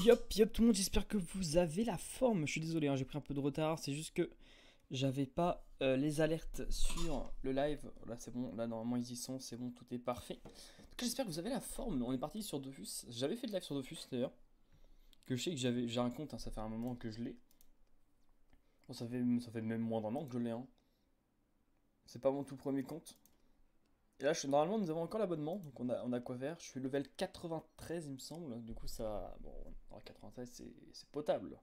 Yop tout le monde, j'espère que vous avez la forme. Je suis désolé, hein, j'ai pris un peu de retard, c'est juste que j'avais pas les alertes sur le live. Là c'est bon, là normalement ils y sont, c'est bon, tout est parfait. Donc j'espère que vous avez la forme. On est parti sur Dofus. J'avais fait de live sur Dofus d'ailleurs. Que je sais que j'ai un compte, hein, ça fait un moment que je l'ai. Bon, ça fait même moins d'un an que je l'ai. Hein. C'est pas mon tout premier compte. Et là, normalement, nous avons encore l'abonnement, donc on a quoi faire. Je suis level 93, il me semble. Du coup, ça. Bon, 93, c'est potable. De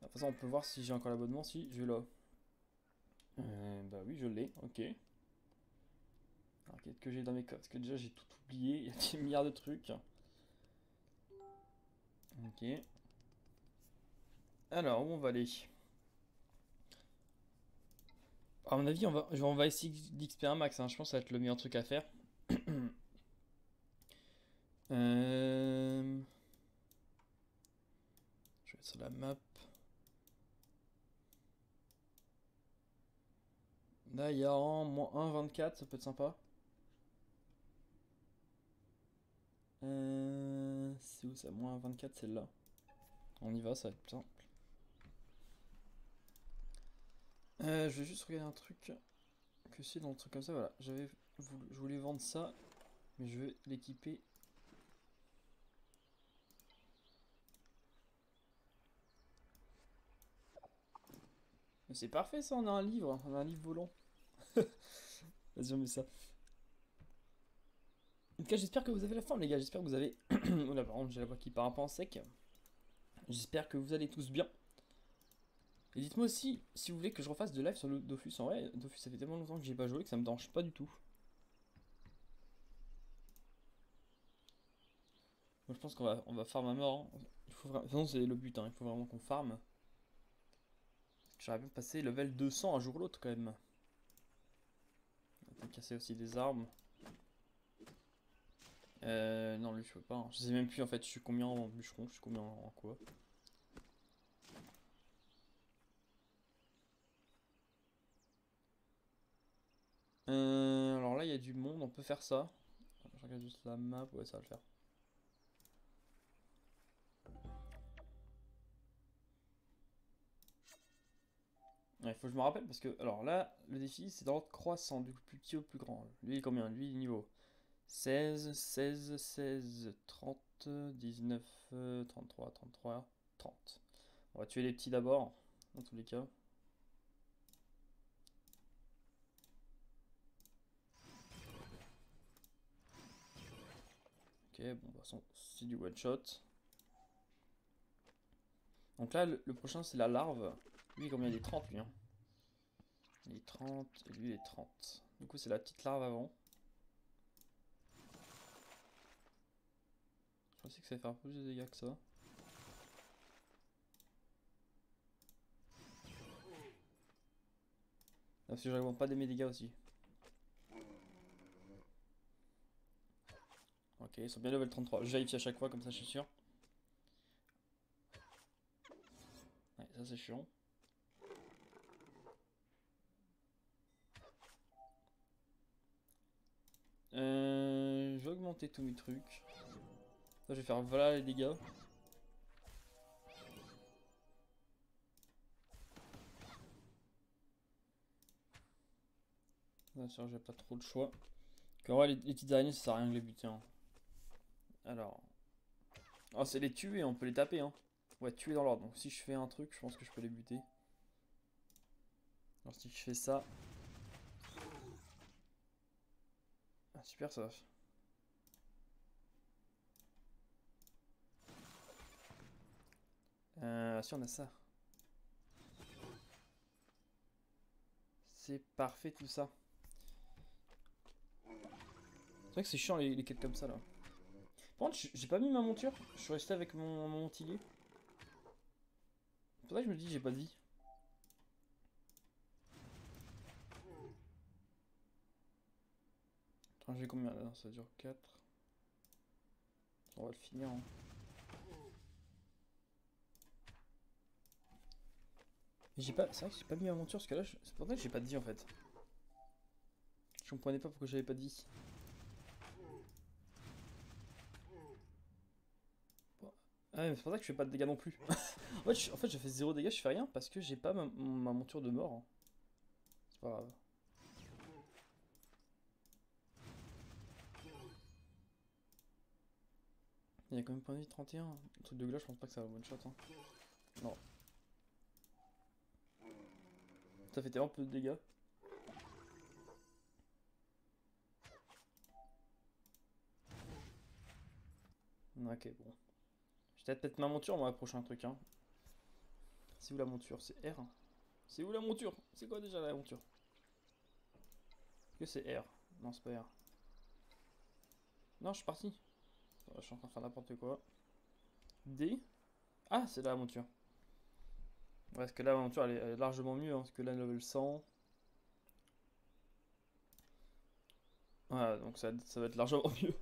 toute façon, on peut voir si j'ai encore l'abonnement. Si, je l'ai. Bah oui, je l'ai, ok. Alors, qu'est-ce que j'ai dans mes codes? Parce que déjà, j'ai tout oublié. Il y a des milliards de trucs. Ok. Alors, où on va aller? À mon avis, on va essayer d'XP1 max. Hein. Je pense que ça va être le meilleur truc à faire. Euh... Je vais être sur la map. Là, il y a en moins 1,24, ça peut être sympa. C'est où ça? Moins 24, celle-là. On y va, ça va être plus simple. Je vais juste regarder un truc. Que si dans le truc comme ça, voilà. Je voulais vendre ça, mais je vais l'équiper. Mais c'est parfait ça, on a un livre volant. Vas-y, on met ça. En tout cas, j'espère que vous avez la forme, les gars. J'espère que vous avez. Oh là, par contre, j'ai la voix qui part un peu en sec. J'espère que vous allez tous bien. Et dites-moi aussi si vous voulez que je refasse de live sur le Dofus. En vrai, Dofus, ça fait tellement longtemps que j'y ai pas joué que ça me dérange pas du tout. Moi, je pense qu'on va farm à mort. Hein. De toute façon, c'est le but, hein. Il faut vraiment qu'on farm. J'aurais bien passé level 200 un jour ou l'autre quand même. On va casser aussi des armes. Non, lui, je peux pas. Hein. Je sais même plus en fait, je suis combien en bûcheron, je suis combien en quoi. Alors là, il y a du monde, on peut faire ça. Je regarde juste la map, ouais, ça va le faire. Ouais, il faut que je me rappelle parce que, alors là, le défi c'est d'ordre croissant, du plus petit au plus grand. Lui, il est combien? Lui, il est niveau 16, 16, 16, 30, 19, 33, 33, 30. On va tuer les petits d'abord, dans tous les cas. Ok, bon, de toute façon, c'est du one shot. Donc là, le prochain, c'est la larve. Lui, combien il est 30, lui. Hein. Il est 30, et lui, il est 30. Du coup, c'est la petite larve avant. Je pensais que ça allait faire plus de dégâts que ça. Ah, parce que j'augmente pas des mes dégâts aussi. Ok, ils sont bien level 33. Je vérifie à chaque fois, comme ça, je suis sûr. Ouais, ça, c'est chiant. Je vais augmenter tous mes trucs. Ça, je vais faire voilà les dégâts. Bien sûr, j'ai pas trop de choix. En vrai, les petites araignées, ça sert à rien de les buter. Hein. Alors. Oh, c'est les tuer, on peut les taper. Hein. Ouais, tuer dans l'ordre. Donc, si je fais un truc, je pense que je peux les buter. Alors, si je fais ça. Ah, super, ça. Si on a ça. C'est parfait tout ça. C'est vrai que c'est chiant les quêtes comme ça là. Par contre, j'ai pas mis ma monture. Je suis resté avec mon tigre. C'est pour ça que je me dis j'ai pas de vie. Attends, j'ai combien là? Ça dure 4. On va le finir. Hein. J'ai pas. C'est vrai que j'ai pas mis ma monture parce que là, c'est pour ça que j'ai pas de vie en fait. Je comprenais pas pourquoi j'avais pas de vie. Bon. Ah ouais, mais c'est pour ça que je fais pas de dégâts non plus. En fait, je fais 0 dégâts, je fais rien parce que j'ai pas ma monture de mort, hein. C'est pas grave. Il y a quand même point de vie 31. Un truc de glace, je pense pas que ça va one shot, hein. Non. Ça fait tellement peu de dégâts. Ok, bon. Je vais peut-être ma monture, moi, prochain truc, hein. C'est où la monture? C'est R? C'est où la monture? C'est quoi déjà la monture? Est-ce que c'est R? Non, c'est pas R. Non, je suis parti. Je suis en train de faire n'importe quoi. D? Ah, c'est là la monture. Ouais, parce que là, la monture, elle est largement mieux, hein, parce que là, level 100. Voilà, donc ça va être largement mieux.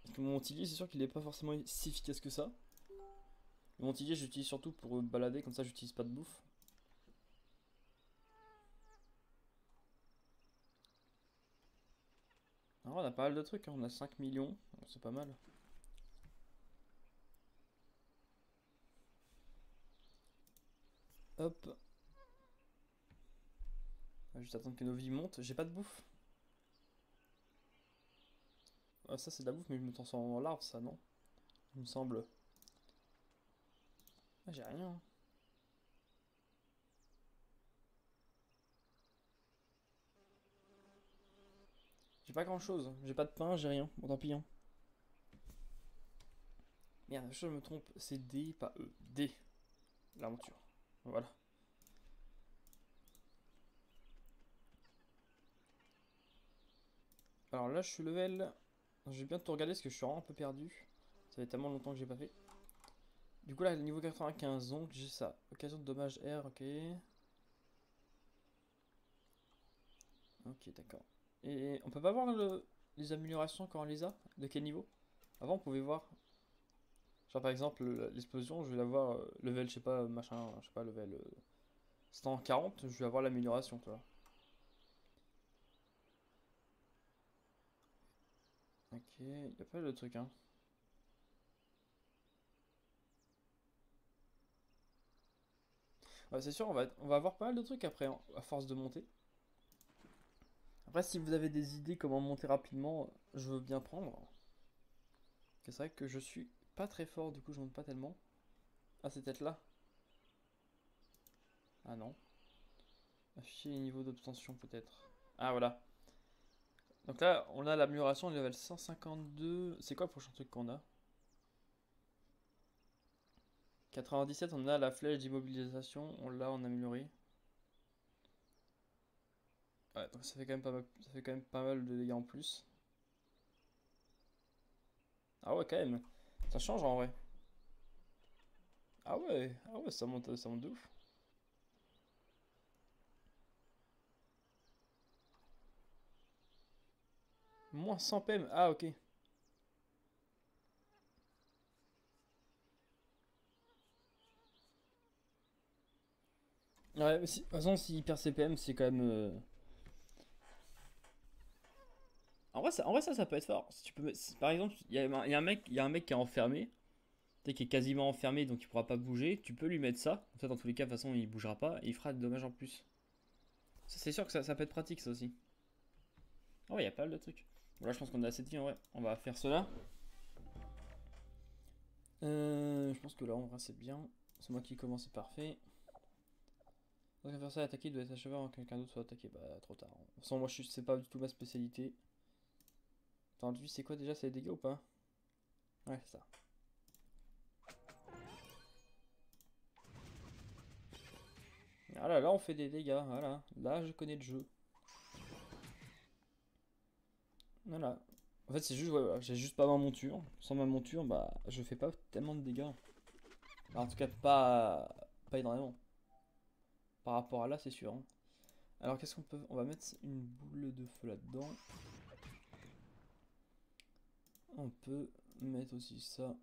Parce que mon Montillier, c'est sûr qu'il est pas forcément si efficace que ça. Le Montillier, j'utilise surtout pour balader, comme ça, j'utilise pas de bouffe. Alors, on a pas mal de trucs, hein. On a 5 millions, c'est pas mal. Hop. On va juste attendre que nos vies montent. J'ai pas de bouffe. Ah, ça, c'est de la bouffe, mais je me transforme en larve, ça, non? Il me semble. Ah, j'ai rien, hein. J'ai pas grand chose. J'ai pas de pain, j'ai rien. Bon, tant pis, hein. Merde, je me trompe. C'est D, pas E. D. L'aventure. Voilà. Alors là, je suis level. Je vais bien tout regarder parce que je suis vraiment un peu perdu. Ça fait tellement longtemps que j'ai pas fait. Du coup, là, niveau 95, donc j'ai ça. Occasion de dommage R, ok. Ok, d'accord. Et on peut pas voir les améliorations quand on les a? De quel niveau? Avant, on pouvait voir. Genre, par exemple, l'explosion, je vais l'avoir level, je sais pas, machin, je sais pas, level 140, je vais avoir l'amélioration, tu vois. Ok, y a pas de truc, hein. Ouais, c'est sûr, on va avoir pas mal de trucs après, hein, à force de monter. Après, si vous avez des idées comment monter rapidement, je veux bien prendre. C'est vrai que je suis pas très fort, du coup, je monte pas tellement. Ah, c'est peut-être là? Ah non. Afficher les niveaux d'obtention, peut-être. Ah, voilà. Donc là, on a l'amélioration level 152. C'est quoi le prochain truc qu'on a? 97, on a la flèche d'immobilisation. On l'a en amélioré. Ouais, donc ça fait quand même pas mal, ça fait quand même pas mal de dégâts en plus. Ah ouais, quand même. Ça change en vrai. Ah ouais, ça monte de ouf. Moins 100 PM. Ah ok. Ouais, mais de toute façon, s'il perd ses PM, c'est quand même. En vrai, ça peut être fort. Si tu peux, par exemple, il y a un mec qui est enfermé, tu sais, qui est quasiment enfermé, donc il pourra pas bouger. Tu peux lui mettre ça. En fait, dans tous les cas, de toute façon, il bougera pas et il fera des dommages en plus. Ça, c'est sûr que ça peut être pratique, ça aussi. Ah ouais, il y a pas mal de trucs. Bon, là, je pense qu'on a assez dit en vrai. On va faire cela. Je pense que là, en vrai, c'est bien. C'est moi qui commence, c'est parfait. Donc, l'adversaire attaqué doit être achevé avant que quelqu'un d'autre soit attaqué. Bah, trop tard. De toute façon, moi, c'est pas du tout ma spécialité. Attends, lui, c'est quoi déjà? C'est les dégâts ou pas? Ouais, c'est ça. Voilà, là, on fait des dégâts. Voilà. Là, je connais le jeu. Voilà. En fait, c'est juste, ouais, voilà, j'ai juste pas ma monture. Sans ma monture, bah, je fais pas tellement de dégâts. Enfin, en tout cas, pas énormément. Par rapport à là, c'est sûr, hein. Alors, qu'est-ce qu'on peut. On va mettre une boule de feu là-dedans. On peut mettre aussi ça.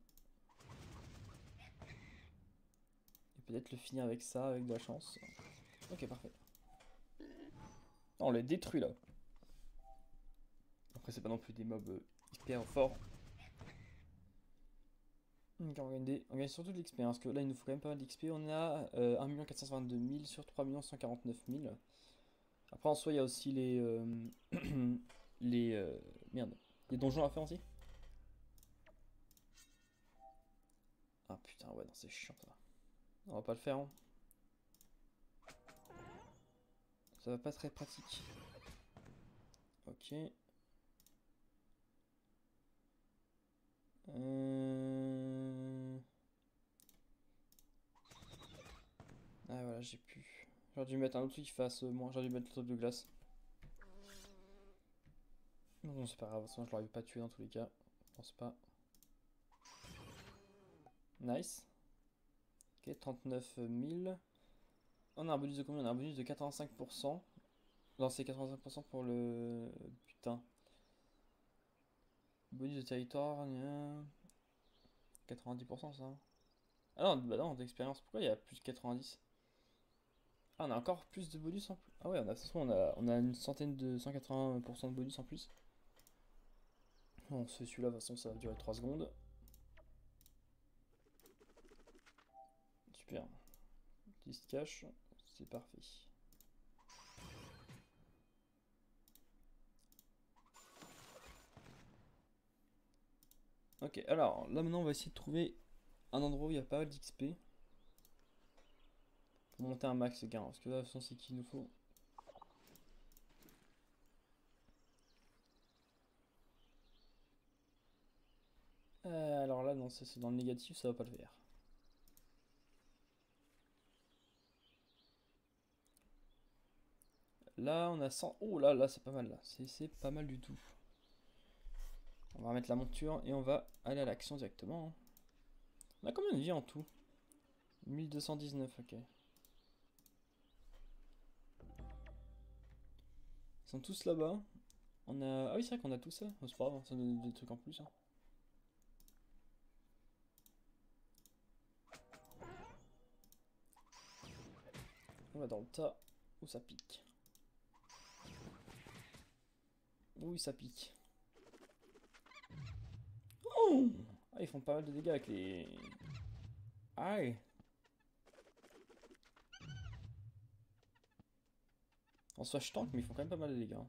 Et peut-être le finir avec ça, avec de la chance. Ok, parfait. On les détruit là. Après, c'est pas non plus des mobs hyper forts. Ok, on gagne surtout de l'expérience, parce que là il nous faut quand même pas mal d'XP. On a 1 422 000 sur 3 149 000. Après en soi il y a aussi les merde, les donjons à faire aussi. Ah putain ouais non c'est chiant ça. On va pas le faire hein. Ça va pas être très pratique. Ok. Ah voilà j'ai pu. J'aurais dû mettre un autre truc qui fasse moins. J'aurais dû mettre le truc de glace. Non c'est pas grave, de toute façon je l'aurais pas tué dans tous les cas. Je pense pas. Nice. Ok 39 000. On a un bonus de combien? On a un bonus de 85%. Non, c'est 85% pour le... Putain. Bonus de territoire, 90% ça. Ah non, bah non, d'expérience. Pourquoi il y a plus de 90? Ah, on a encore plus de bonus en plus. Ah ouais, de toute façon, on a une centaine de 180% de bonus en plus. Bon, on se fait celui-là, de toute façon, ça va durer 3 secondes. Super. Petit se cache, c'est parfait. Ok, alors là maintenant on va essayer de trouver un endroit où il y a pas mal d'XP. Pour monter un max de gain, parce que là de toute façon c'est qu'il nous faut. Alors là non, c'est dans le négatif, ça va pas le faire. Là on a 100. Oh là là c'est pas mal là, c'est pas mal du tout. On va remettre la monture et on va aller à l'action directement, hein. On a combien de vie en tout? 1219, ok. Ils sont tous là-bas. On a... Ah oui, c'est vrai qu'on a tout ça. Oh, c'est pas grave, ça donne des trucs en plus, hein. On va dans le tas où ça pique. Oui, ça pique. Oh ah, ils font pas mal de dégâts avec les... Aïe. En soi, je tank, mais ils font quand même pas mal de dégâts, hein.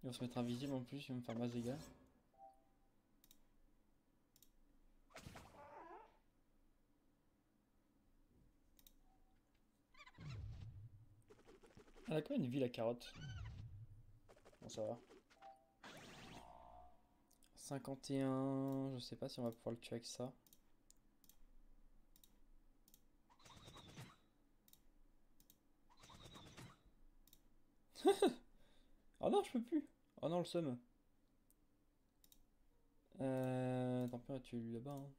Ils vont se mettre invisible en plus, ils vont me faire masse dégâts. Elle a combien de vie la carotte? Bon, ça va. 51, je sais pas si on va pouvoir le tuer avec ça. Oh non, je peux plus. Oh non, le seum. Tant pis, on va tuer lui là-bas, hein.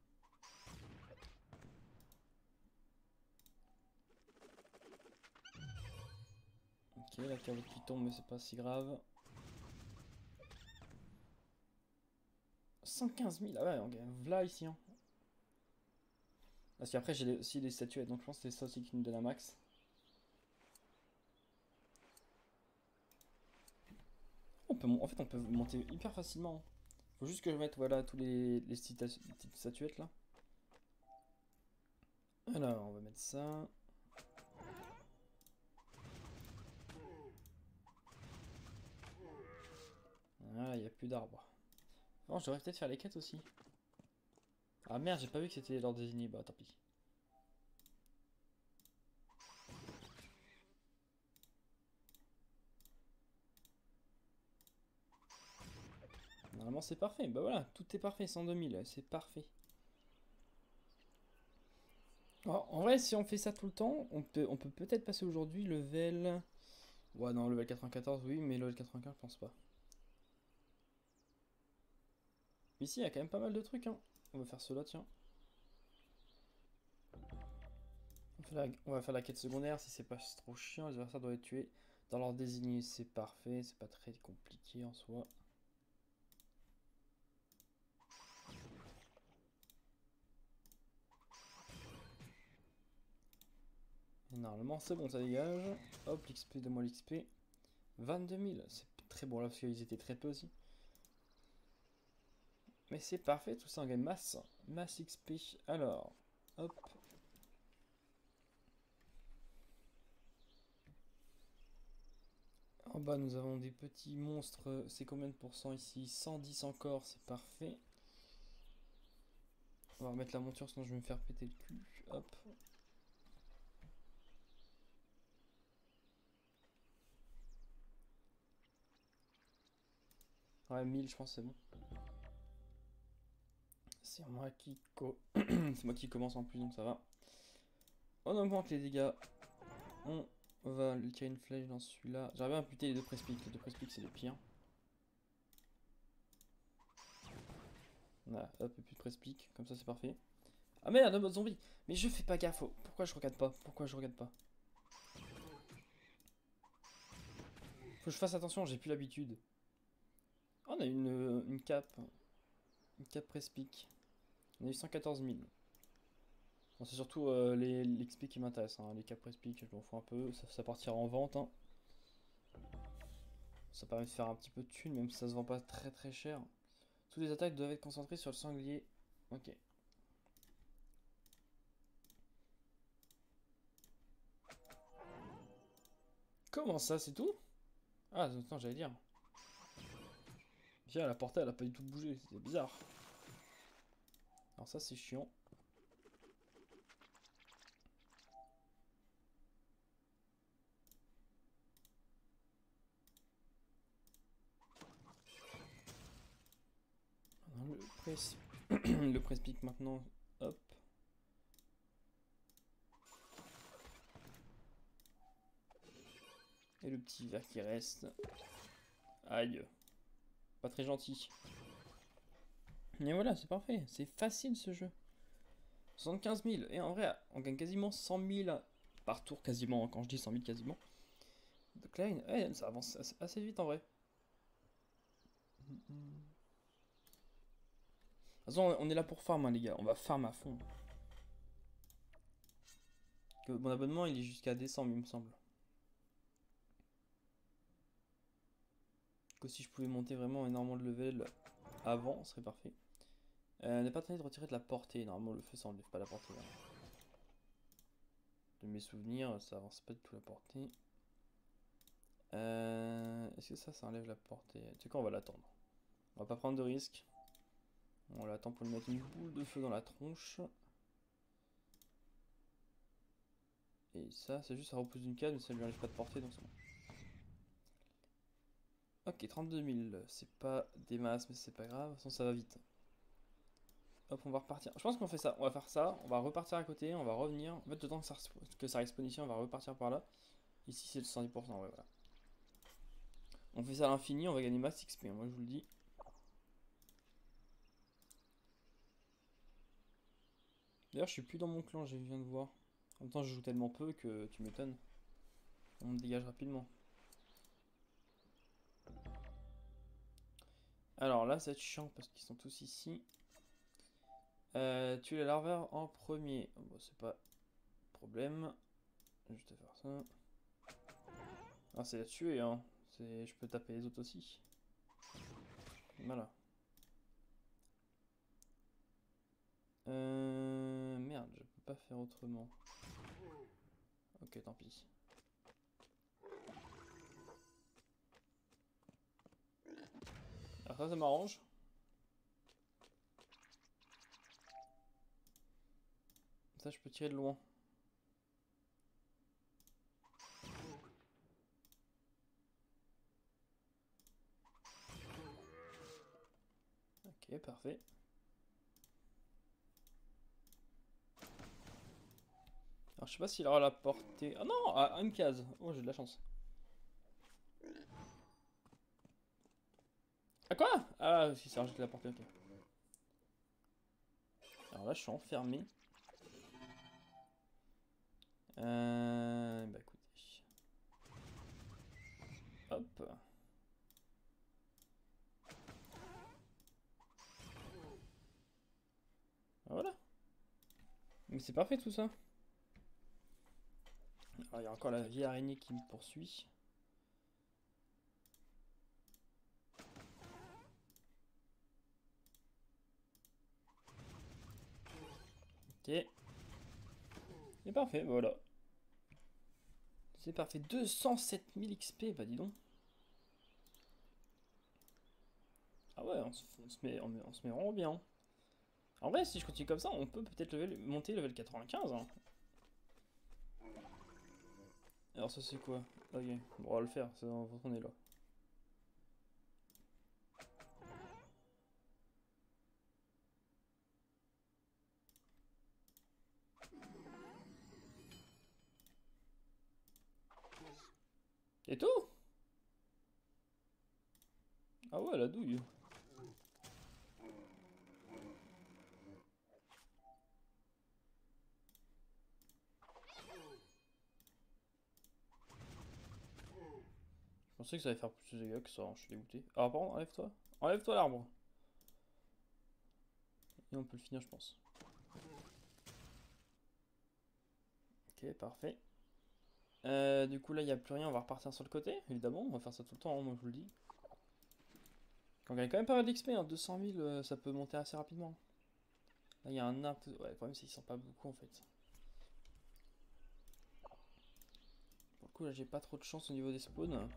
Ok, la carotte qui tombe, mais c'est pas si grave. 115 000, ah ouais, on gagne v'là ici, hein. Parce qu'après, j'ai aussi des statuettes, donc je pense que c'est ça aussi qui nous donne un max. En fait, on peut monter hyper facilement. Faut juste que je mette voilà, tous les petites statuettes là. Alors, on va mettre ça. Voilà, il n'y a plus d'arbres. Bon, je devrais peut-être faire les quêtes aussi. Ah merde, j'ai pas vu que c'était l'ordre désigné. Bah, tant pis. Normalement, c'est parfait. Bah voilà, tout est parfait. 102 000, c'est parfait. Alors, en vrai, si on fait ça tout le temps, on peut peut-être passer aujourd'hui level... Ouais, non, level 94, oui, mais level 95, je pense pas. Ici, il y a quand même pas mal de trucs, hein. On va faire cela, tiens. On va faire la quête secondaire, si c'est pas trop chiant, les adversaires doivent être tués. Dans l'ordre désigné, c'est parfait, c'est pas très compliqué en soi. Et normalement, c'est bon, ça dégage. Hop, l'XP, de moi l'XP. 22 000, c'est très bon là parce qu'ils étaient très peu aussi. Mais c'est parfait, tout ça on gagne masse. Masse XP. Alors, hop. En bas, nous avons des petits monstres. C'est combien de pourcents ici? 110 encore, c'est parfait. On va remettre la monture, sinon je vais me faire péter le cul. Hop. Ouais, 1000, je pense, c'est bon. C'est moi qui c'est moi qui commence en plus, donc ça va. On augmente les dégâts. On va lui tirer une flèche dans celui-là. J'arrive à imputer les deux press-pics. Les deux press-pics, c'est les pires. Voilà, hop, et puis de press-pic. Comme ça, c'est parfait. Ah merde, un mode zombie. Mais je fais pas gaffe. Pourquoi je regarde pas? Pourquoi je regarde pas? Faut que je fasse attention, j'ai plus l'habitude. Oh, on a une cape. Une cape press-pic. On a eu 114 000. Bon, c'est surtout les XP qui m'intéressent. Hein. Les capes press-pic, je m'en fous un peu. Ça partira en vente. Hein. Ça permet de faire un petit peu de thunes, même si ça se vend pas très très cher. Toutes les attaques doivent être concentrées sur le sanglier. Ok. Comment ça, c'est tout? Ah, attends, j'allais dire. Viens, la portée, elle a pas du tout bougé. C'est bizarre. Alors ça, c'est chiant. Le press... le press-pic maintenant. Hop. Et le petit verre qui reste. Aïe. Pas très gentil. Et voilà, c'est parfait. C'est facile ce jeu. 75 000. Et en vrai, on gagne quasiment 100 000 par tour, quasiment. Quand je dis 100 000, quasiment. Donc là, ouais, ça avance assez vite en vrai. De toute façon, on est là pour farm, hein, les gars. On va farm à fond. Que mon abonnement, il est jusqu'à décembre, il me semble. Que si je pouvais monter vraiment énormément de level avant, ce serait parfait. N'est pas train de retirer de la portée. Normalement, le feu, ça enlève pas la portée. Là. De mes souvenirs, ça avance pas du tout la portée. Est-ce que ça enlève la portée? Tu sais quoi, on va l'attendre. On va pas prendre de risque. On l'attend pour lui mettre une boule de feu dans la tronche. Et ça, c'est juste ça repousse d'une case, mais ça lui enlève pas de portée, donc c'est bon. Ok, 32 000, c'est pas des masses, mais c'est pas grave, de toute façon ça va vite. Hop, on va repartir. Je pense qu'on fait ça, on va faire ça, on va repartir à côté, on va revenir. En fait, le temps que ça respawn ici, on va repartir par là. Ici, c'est le 110%, ouais, voilà. On fait ça à l'infini, on va gagner max XP, moi je vous le dis. D'ailleurs, je suis plus dans mon clan, je viens de voir. En même temps, je joue tellement peu que tu m'étonnes. On me dégage rapidement. Alors là, c'est chiant parce qu'ils sont tous ici. Tuer les larveurs en premier. Bon, c'est pas problème. Je vais juste faire ça. Ah, c'est la tuer, hein. Je peux taper les autres aussi. Voilà. Merde, je peux pas faire autrement. Ok, tant pis. Alors ça m'arrange. Ça, je peux tirer de loin. Ok, parfait. Alors, je sais pas s'il aura la portée... Ah non, à une case. Oh, j'ai de la chance. Ah quoi? Ah, si ça rajoute la portée, ok. Alors là, je suis enfermé. Bah écoutez. Hop. Voilà. Mais c'est parfait tout ça. Alors, il y a encore la vieille araignée qui me poursuit. Et parfait, voilà. C'est parfait. 207 000 XP, bah dis donc. Ah ouais, on se met vraiment bien. En vrai, si je continue comme ça, on peut peut-être monter level 95. Hein. Alors ça c'est quoi? Ok, bon, on va le faire, on est là. Et tout? Ah ouais, la douille. Je pensais que ça allait faire plus de dégâts que ça, hein, je suis dégoûté. Ah pardon, enlève-toi. Enlève-toi l'arbre. Et on peut le finir, je pense. Ok, parfait. Du coup là, il n'y a plus rien, on va repartir sur le côté, évidemment. On va faire ça tout le temps, hein, moi je vous le dis. On gagne quand même pas mal d'XP, hein, 200 000, ça peut monter assez rapidement. Là, il y a un arbre. Ouais, le problème, c'est qu'ils sont pas beaucoup en fait. Pour le coup, là, j'ai pas trop de chance au niveau des spawns.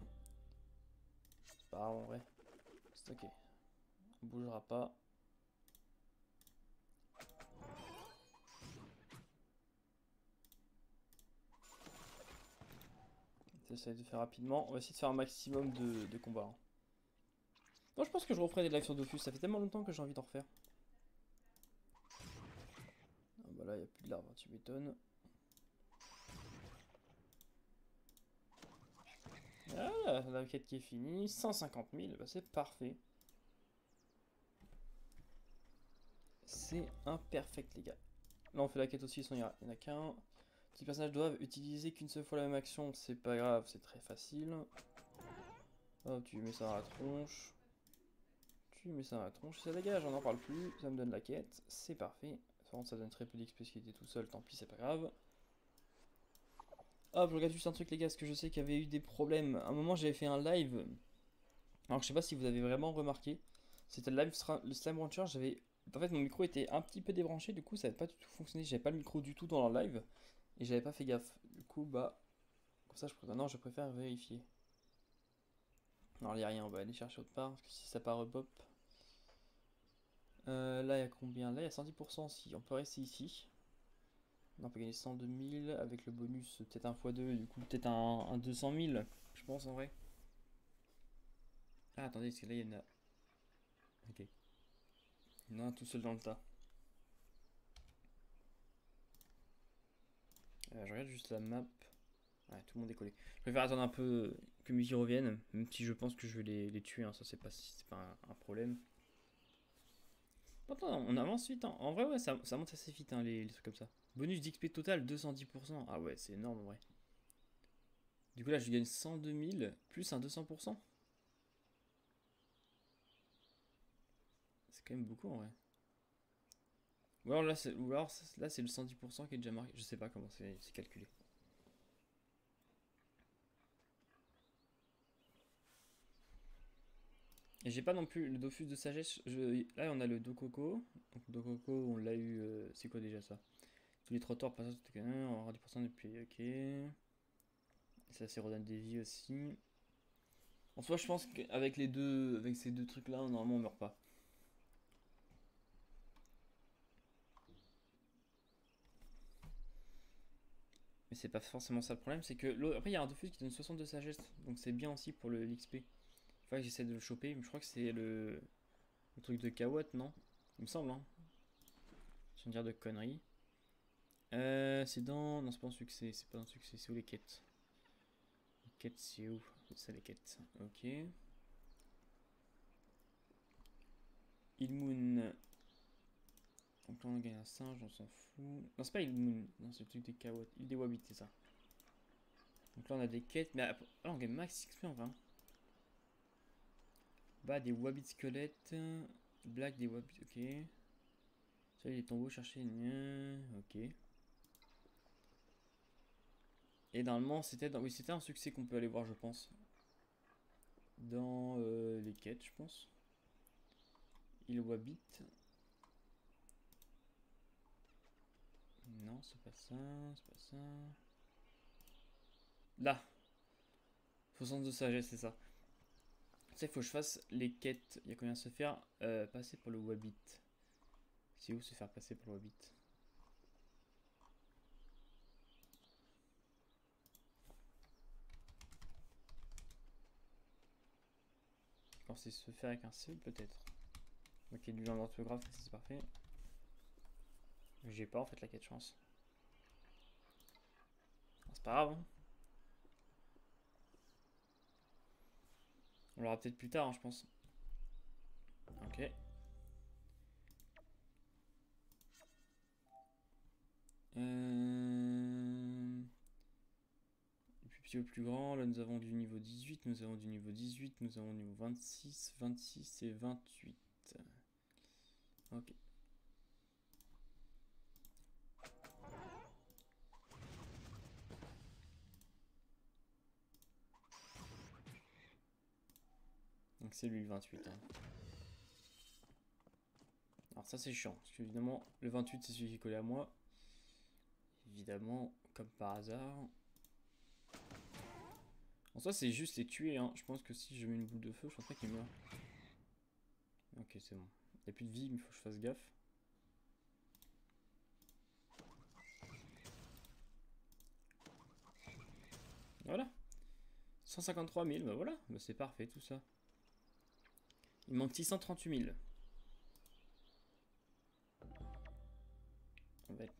C'est pas grave en vrai. C'est ok. On bougera pas. J'essaie de faire rapidement. On va essayer de faire un maximum de combats. Hein. Moi, je pense que je referai des lives sur Dofus. Ça fait tellement longtemps que j'ai envie d'en refaire. Ah bah là, il n'y a plus de l'arbre, tu m'étonnes. Voilà, la quête qui est finie. 150 000, bah c'est parfait. C'est imperfect, les gars. Là, on fait la quête aussi, sinon il n'y en a qu'un. Les personnages doivent utiliser qu'une seule fois la même action. C'est pas grave, c'est très facile. Oh, tu mets ça dans la tronche. Tu mets ça dans la tronche. Ça dégage, on n'en parle plus. Ça me donne la quête. C'est parfait. Par contre, ça donne très peu d'XP parce qu'il était tout seul. Tant pis, c'est pas grave. Hop, je regarde juste un truc, les gars, parce que je sais qu'il y avait eu des problèmes. À un moment, j'avais fait un live. Alors, je sais pas si vous avez vraiment remarqué. C'était le Slime Rancher. En fait, mon micro était un petit peu débranché. Du coup, ça n'avait pas du tout fonctionné. J'avais pas le micro du tout dans le live. Et j'avais pas fait gaffe. Du coup, bah. Comme ça, maintenant, je préfère vérifier. Alors, il n'y a rien. On va aller chercher autre part. Parce que si ça part pop. Là, il y a combien? Là, il y a 110% aussi. On peut rester ici. On peut gagner 102 000 avec le bonus, peut-être un x2, du coup peut-être un 200 000, je pense en vrai. Ah attendez, parce que là il y en a... Ok. Il y en a un tout seul dans le tas. Je regarde juste la map. Ouais, tout le monde est collé. Je préfère attendre un peu que Mickey revienne, même si je pense que je vais les tuer, hein. Ça c'est pas un problème. Attends, on avance vite, hein. En vrai ouais, ça monte assez vite, hein, les trucs comme ça. Bonus d'XP total 210%. Ah ouais, c'est énorme en vrai. Du coup là je gagne 102 000 plus un 200%. C'est quand même beaucoup en vrai. Ou alors là, c'est le 110% qui est déjà marqué. Je sais pas comment c'est calculé. Et j'ai pas non plus le Dofus de sagesse. Là, on a le Dokoko. Donc, Dokoko, on l'a eu. C'est quoi déjà ça? Tous les trotteurs passent tout on aura 10% depuis. Ok. Et ça, c'est redonne des vies aussi. En soi, je pense qu'avec avec ces deux trucs là, normalement, on meurt pas. Mais c'est pas forcément ça le problème. C'est que après, il y a un Dofus qui donne 62 sagesse. Donc, c'est bien aussi pour l'XP. Il faut que j'essaie de le choper. Mais je crois que c'est le truc de Kawat, non? Il me semble, hein. Sans dire de conneries. C'est dans. Non, c'est pas un succès. C'est pas un succès. C'est où les quêtes? Les quêtes, c'est où? C'est ça les quêtes. Ok. Ilmoon. Donc là, on gagne un singe, on s'en fout. Non, c'est pas Ilmoon. Non, c'est le truc des Kawat. Il des Wabbits, c'est ça. Donc là, on a des quêtes. Mais après, là, on gagne max XP en vrai. Bah, des Wabbit squelettes. Black, des Wabbit. Ok. Ça, les tombeaux, chercher. Ok. Et normalement, oui, c'était un succès qu'on peut aller voir, je pense. Dans les quêtes, je pense. Il Wabbit. Non, c'est pas ça, c'est pas ça. Là 62 sagesse, c'est ça. Ça, il faut que je fasse les quêtes. Il y a combien à se faire passer pour le Wabbit. C'est où se faire passer pour le Wabbit? Quand c'est se faire avec un C, peut-être. Ok, du genre d'orthographe, c'est parfait. J'ai pas en fait la quête chance. C'est pas grave, hein. On l'aura peut-être plus tard, hein, je pense. Ok. Et puis petit au plus grand, là nous avons du niveau 18, nous avons du niveau 18, nous avons du niveau 26, 26 et 28. Ok. Donc c'est lui le 28. Hein. Alors ça c'est chiant, parce qu'évidemment le 28 c'est celui qui est collé à moi. Évidemment, comme par hasard. En soi c'est juste les tuer, hein. Je pense que si je mets une boule de feu, je pense pas qu'il meurt. Ok c'est bon. Il n'y a plus de vie, mais il faut que je fasse gaffe. Voilà. 153 000, bah voilà, bah c'est parfait tout ça. Il manque 638 000.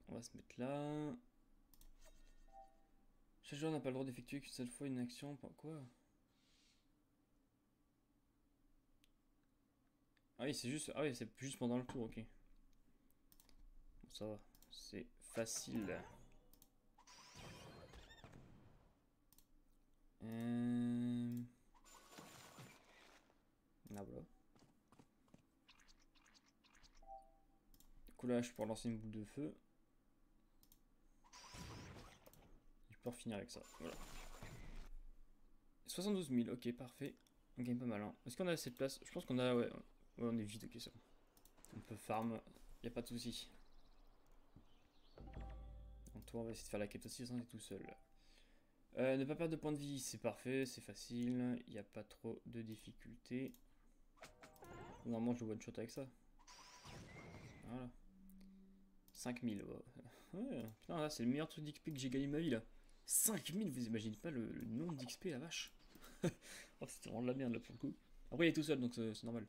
On va se mettre là. Chaque joueur n'a pas le droit d'effectuer qu'une seule fois une action. Quoi? Ah oui, c'est juste. Ah oui, c'est juste pendant le tour, ok. Bon, ça va. C'est facile. Ah voilà. Du coup là, je peux lancer une boule de feu. Je peux finir avec ça. Voilà. 72 000, ok, parfait. On gagne pas mal. Hein. Est-ce qu'on a assez de place? Je pense qu'on a. Ouais, on est vide, ok, c'est bon. On peut farm, y a pas de souci. En tour, on va essayer de faire la quête aussi, on est tout seul. Ne pas perdre de points de vie, c'est parfait, c'est facile. Il n'y a pas trop de difficultés. Normalement, je one shot avec ça. Voilà. 5000. Ouais, putain, là, c'est le meilleur truc d'XP que j'ai gagné de ma vie là. 5000, vous imaginez pas le nombre d'XP, la vache. Oh, c'était vraiment de la merde là pour le coup. Après, il est tout seul donc c'est normal.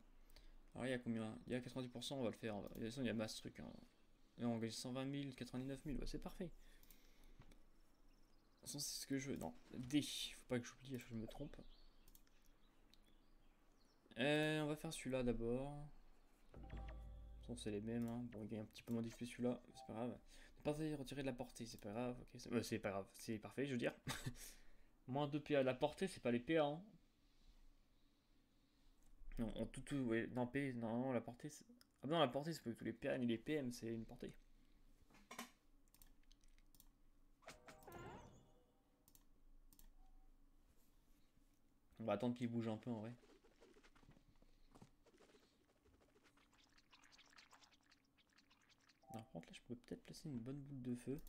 Alors, il y a combien? Il y a 90%, on va le faire. De toute façon, il y a masse truc. Hein. Et on gagne 120 000, 99 000, ouais, c'est parfait. De toute façon, c'est ce que je veux. Non, D, faut pas que j'oublie, je me trompe. On va faire celui-là d'abord. C'est les mêmes, hein. Bon, il gagne un petit peu moins d'XP celui-là, c'est pas grave. Ne pas retirer de la portée, c'est pas grave, ok. C'est pas grave, c'est parfait, je veux dire. Moins 2 PA, la portée, c'est pas les PA, hein. Non, en tout, ouais, non, P, non, la portée, c'est. Ah, non, la portée, c'est pas tous les PA ni les PM, c'est une portée. On va attendre qu'il bouge un peu en vrai. Alors, par contre, là, je peux peut-être placer une bonne boule de feu.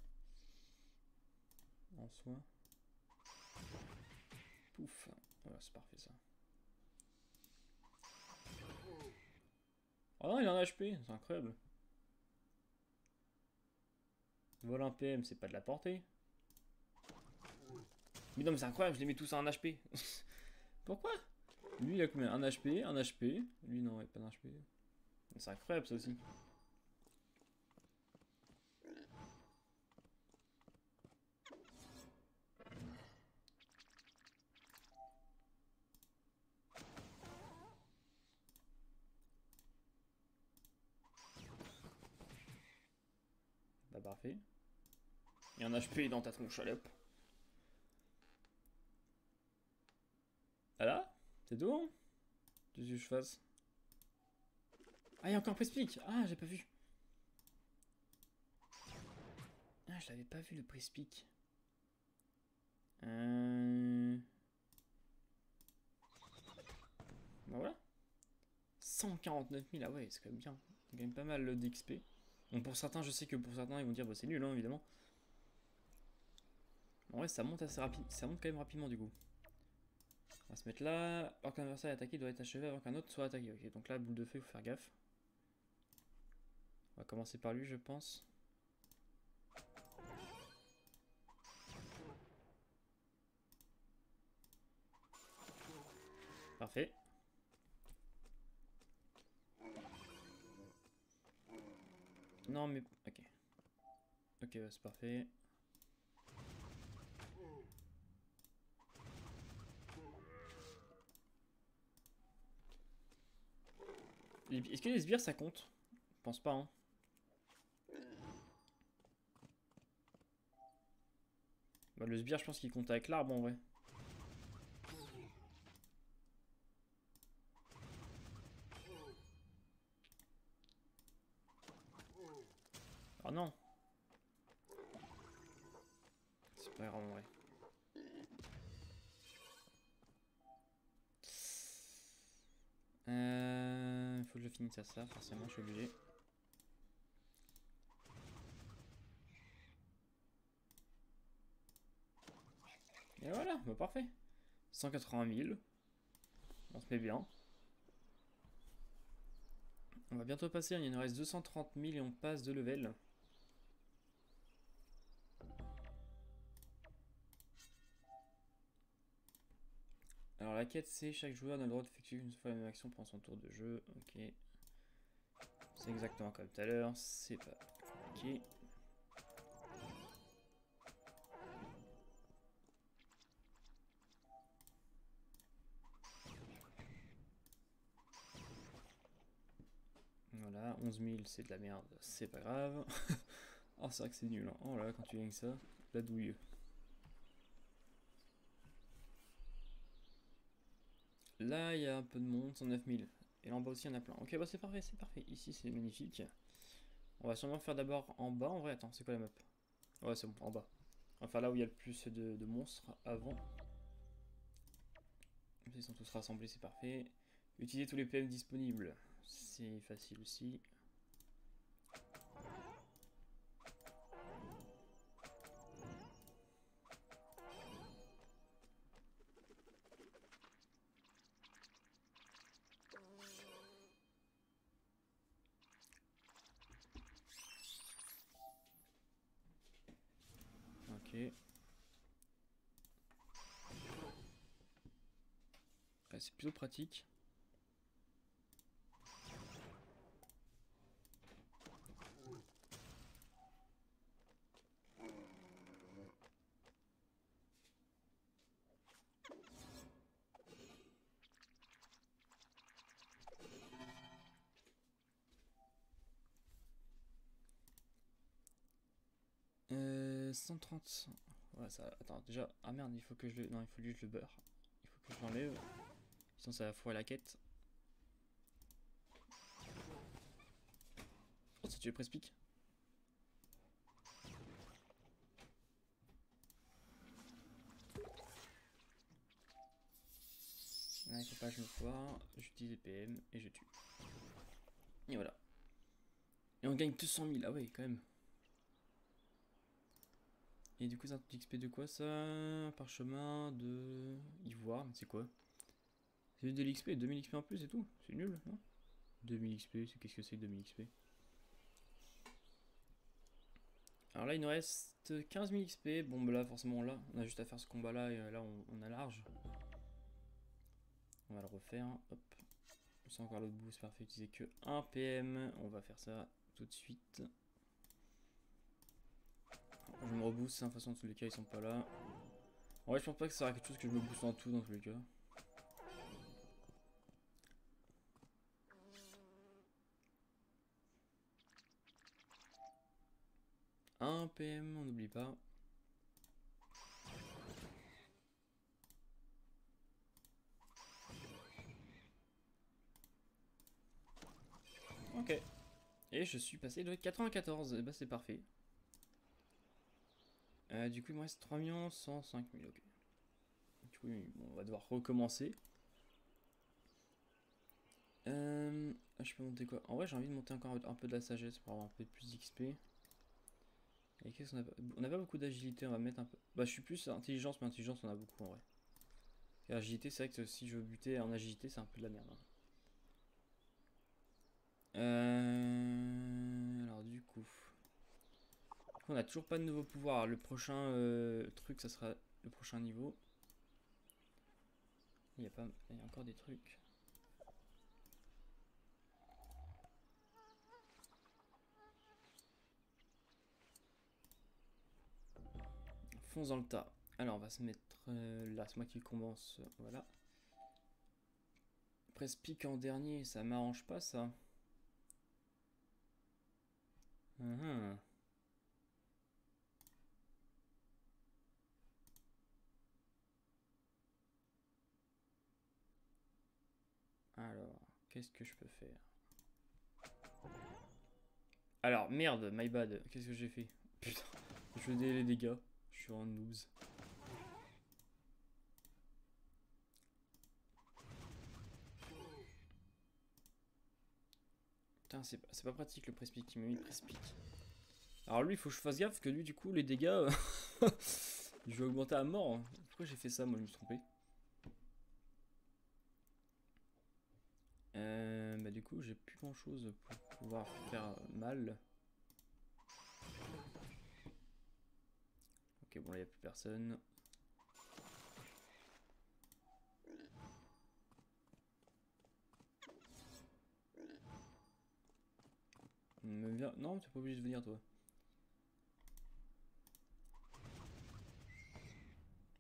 En soi. Pouf. Voilà, c'est parfait ça. Oh non, il est en HP, c'est incroyable. Vol 1 PM, c'est pas de la portée. Mais non, mais c'est incroyable, je les mets tous à 1 HP. Pourquoi? Lui, il a combien? 1 HP, 1 HP. Lui, non, il a pas d'un HP. C'est incroyable ça aussi. Bah parfait. Et un HP dans ta tronche, allez hop. Voilà, c'est tout, hein? Qu'est-ce que je fasse? Ah, il y a encore Prespeak. Ah, j'ai pas vu. Ah, je l'avais pas vu le Prespeak. Bah voilà. 149 000, ah ouais, c'est quand même bien. On gagne pas mal d'XP. Bon, pour certains, je sais que pour certains, ils vont dire bah, c'est nul, hein, évidemment. En vrai, ça monte assez rapide, ça monte quand même rapidement du coup. On va se mettre là. Alors qu'un adversaire est attaqué, il doit être achevé avant qu'un autre soit attaqué. Ok, donc là, boule de feu, il faut faire gaffe. On va commencer par lui, je pense. Parfait. Non, mais. Ok. Ok, ouais, c'est parfait. Est-ce que les sbires ça compte? Je pense pas, hein. Bah, le sbire, je pense qu'il compte avec l'arbre en vrai. Ah non! C'est pas grave en vrai. Faut que je finisse à ça, forcément, je suis obligé. Et voilà, bah parfait. 180 000. On se met bien. On va bientôt passer, il nous reste 230 000 et on passe de level. Alors la quête c'est chaque joueur n'a le droit d'effectuer une fois la même action pendant son tour de jeu. Ok. C'est exactement comme tout à l'heure, c'est pas compliqué. Voilà, 11 000 c'est de la merde, c'est pas grave. Oh c'est vrai que c'est nul, hein. Oh là quand tu gagnes ça, la douille. Là il y a un peu de monde, 109 000. Et là en bas aussi il y en a plein. Ok bah c'est parfait, c'est parfait. Ici c'est magnifique. On va sûrement faire d'abord en bas. En vrai attends, c'est quoi la map? Ouais c'est bon, en bas. On va faire là où il y a le plus de monstres avant. Ils sont tous rassemblés, c'est parfait. Utiliser tous les PM disponibles, c'est facile aussi. Ok. Ouais, c'est plutôt pratique. Euh, 130. Ouais, ça. Attends, déjà. Ah merde, il faut que je le. Non, il faut juste le beurre. Il faut que je l'enlève. Sinon, ça va foirer la quête. Oh, ça tu es presse-pique. Là, il faut pas que je me foire. J'utilise les PM et je tue. Et voilà. Et on gagne 200 000. Ah ouais, quand même. Et du coup, c'est un XP de quoi ça? Parchemin de ivoire, mais c'est quoi? C'est de l'XP, 2000 XP en plus et tout. C'est nul, non? 2000 XP, c'est qu'est-ce que c'est que 2000 XP? Alors là, il nous reste 15 000 XP. Bon, bah là, forcément, là, on a juste à faire ce combat-là et là, on a large. On va le refaire. Hop. C'est encore l'autre boost parfait. Utiliser que 1 PM. On va faire ça tout de suite. Je me reboost. De toute façon, dans tous les cas, ils sont pas là. En vrai, je pense pas que ça sera quelque chose que je me booste en tout dans tous les cas. Un PM, on n'oublie pas. Ok. Et je suis passé de 94. Et bah, c'est parfait. Du coup, il me reste 3 105 000. Ok. Du coup, bon, on va devoir recommencer. Je peux monter quoi? En vrai, j'ai envie de monter encore un peu de la sagesse pour avoir un peu plus d'XP. Et qu'est-ce qu'on a pas... On n'a pas beaucoup d'agilité, on va mettre un peu. Bah, je suis plus intelligence, mais intelligence, on a beaucoup en vrai. Et agilité, c'est vrai que si je veux buter en agilité, c'est un peu de la merde, hein. Alors, du coup, on n'a toujours pas de nouveau pouvoir. Le prochain truc, ça sera le prochain niveau. Il y a pas... Il y a encore des trucs. Fonce dans le tas. Alors, on va se mettre là. C'est moi qui commence. Voilà. Presse pique en dernier, ça m'arrange pas ça. Uhum. Alors, qu'est-ce que je peux faire? Alors, merde, my bad. Qu'est-ce que j'ai fait? Putain, je fais les dégâts. Je suis en noobs. Putain, c'est pas pratique le press-pick. Il m'a mis le press-pick. Alors lui, il faut que je fasse gaffe que lui, du coup, les dégâts, je vais augmenter à mort, hein. Pourquoi j'ai fait ça? Moi, je me suis trompé. Bah du coup, j'ai plus grand-chose pour pouvoir faire mal. Ok, bon là, il n'y a plus personne. Non, t'es pas obligé de venir, toi.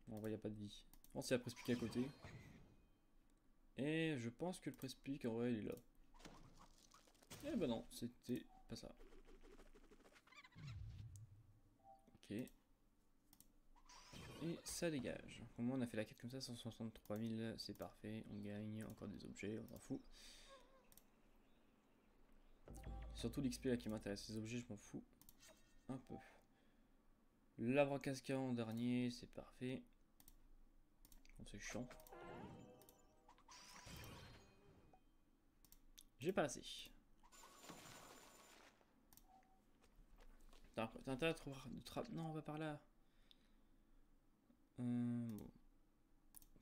Bon, en vrai, il n'y a pas de vie. Bon, c'est la press-pick à côté. Et je pense que le press-pick, en vrai, il est là. Eh ben non, c'était pas ça. Ok. Et ça dégage. Au moins on a fait la quête comme ça, 163 000, c'est parfait. On gagne encore des objets, on s'en fout. Surtout l'XP là qui m'intéresse, les objets je m'en fous un peu. L'arbre cascade en dernier, c'est parfait. Bon, c'est chiant. J'ai pas assez. T'as intérêt à trouver de trappe. Non, on va par là. Bon.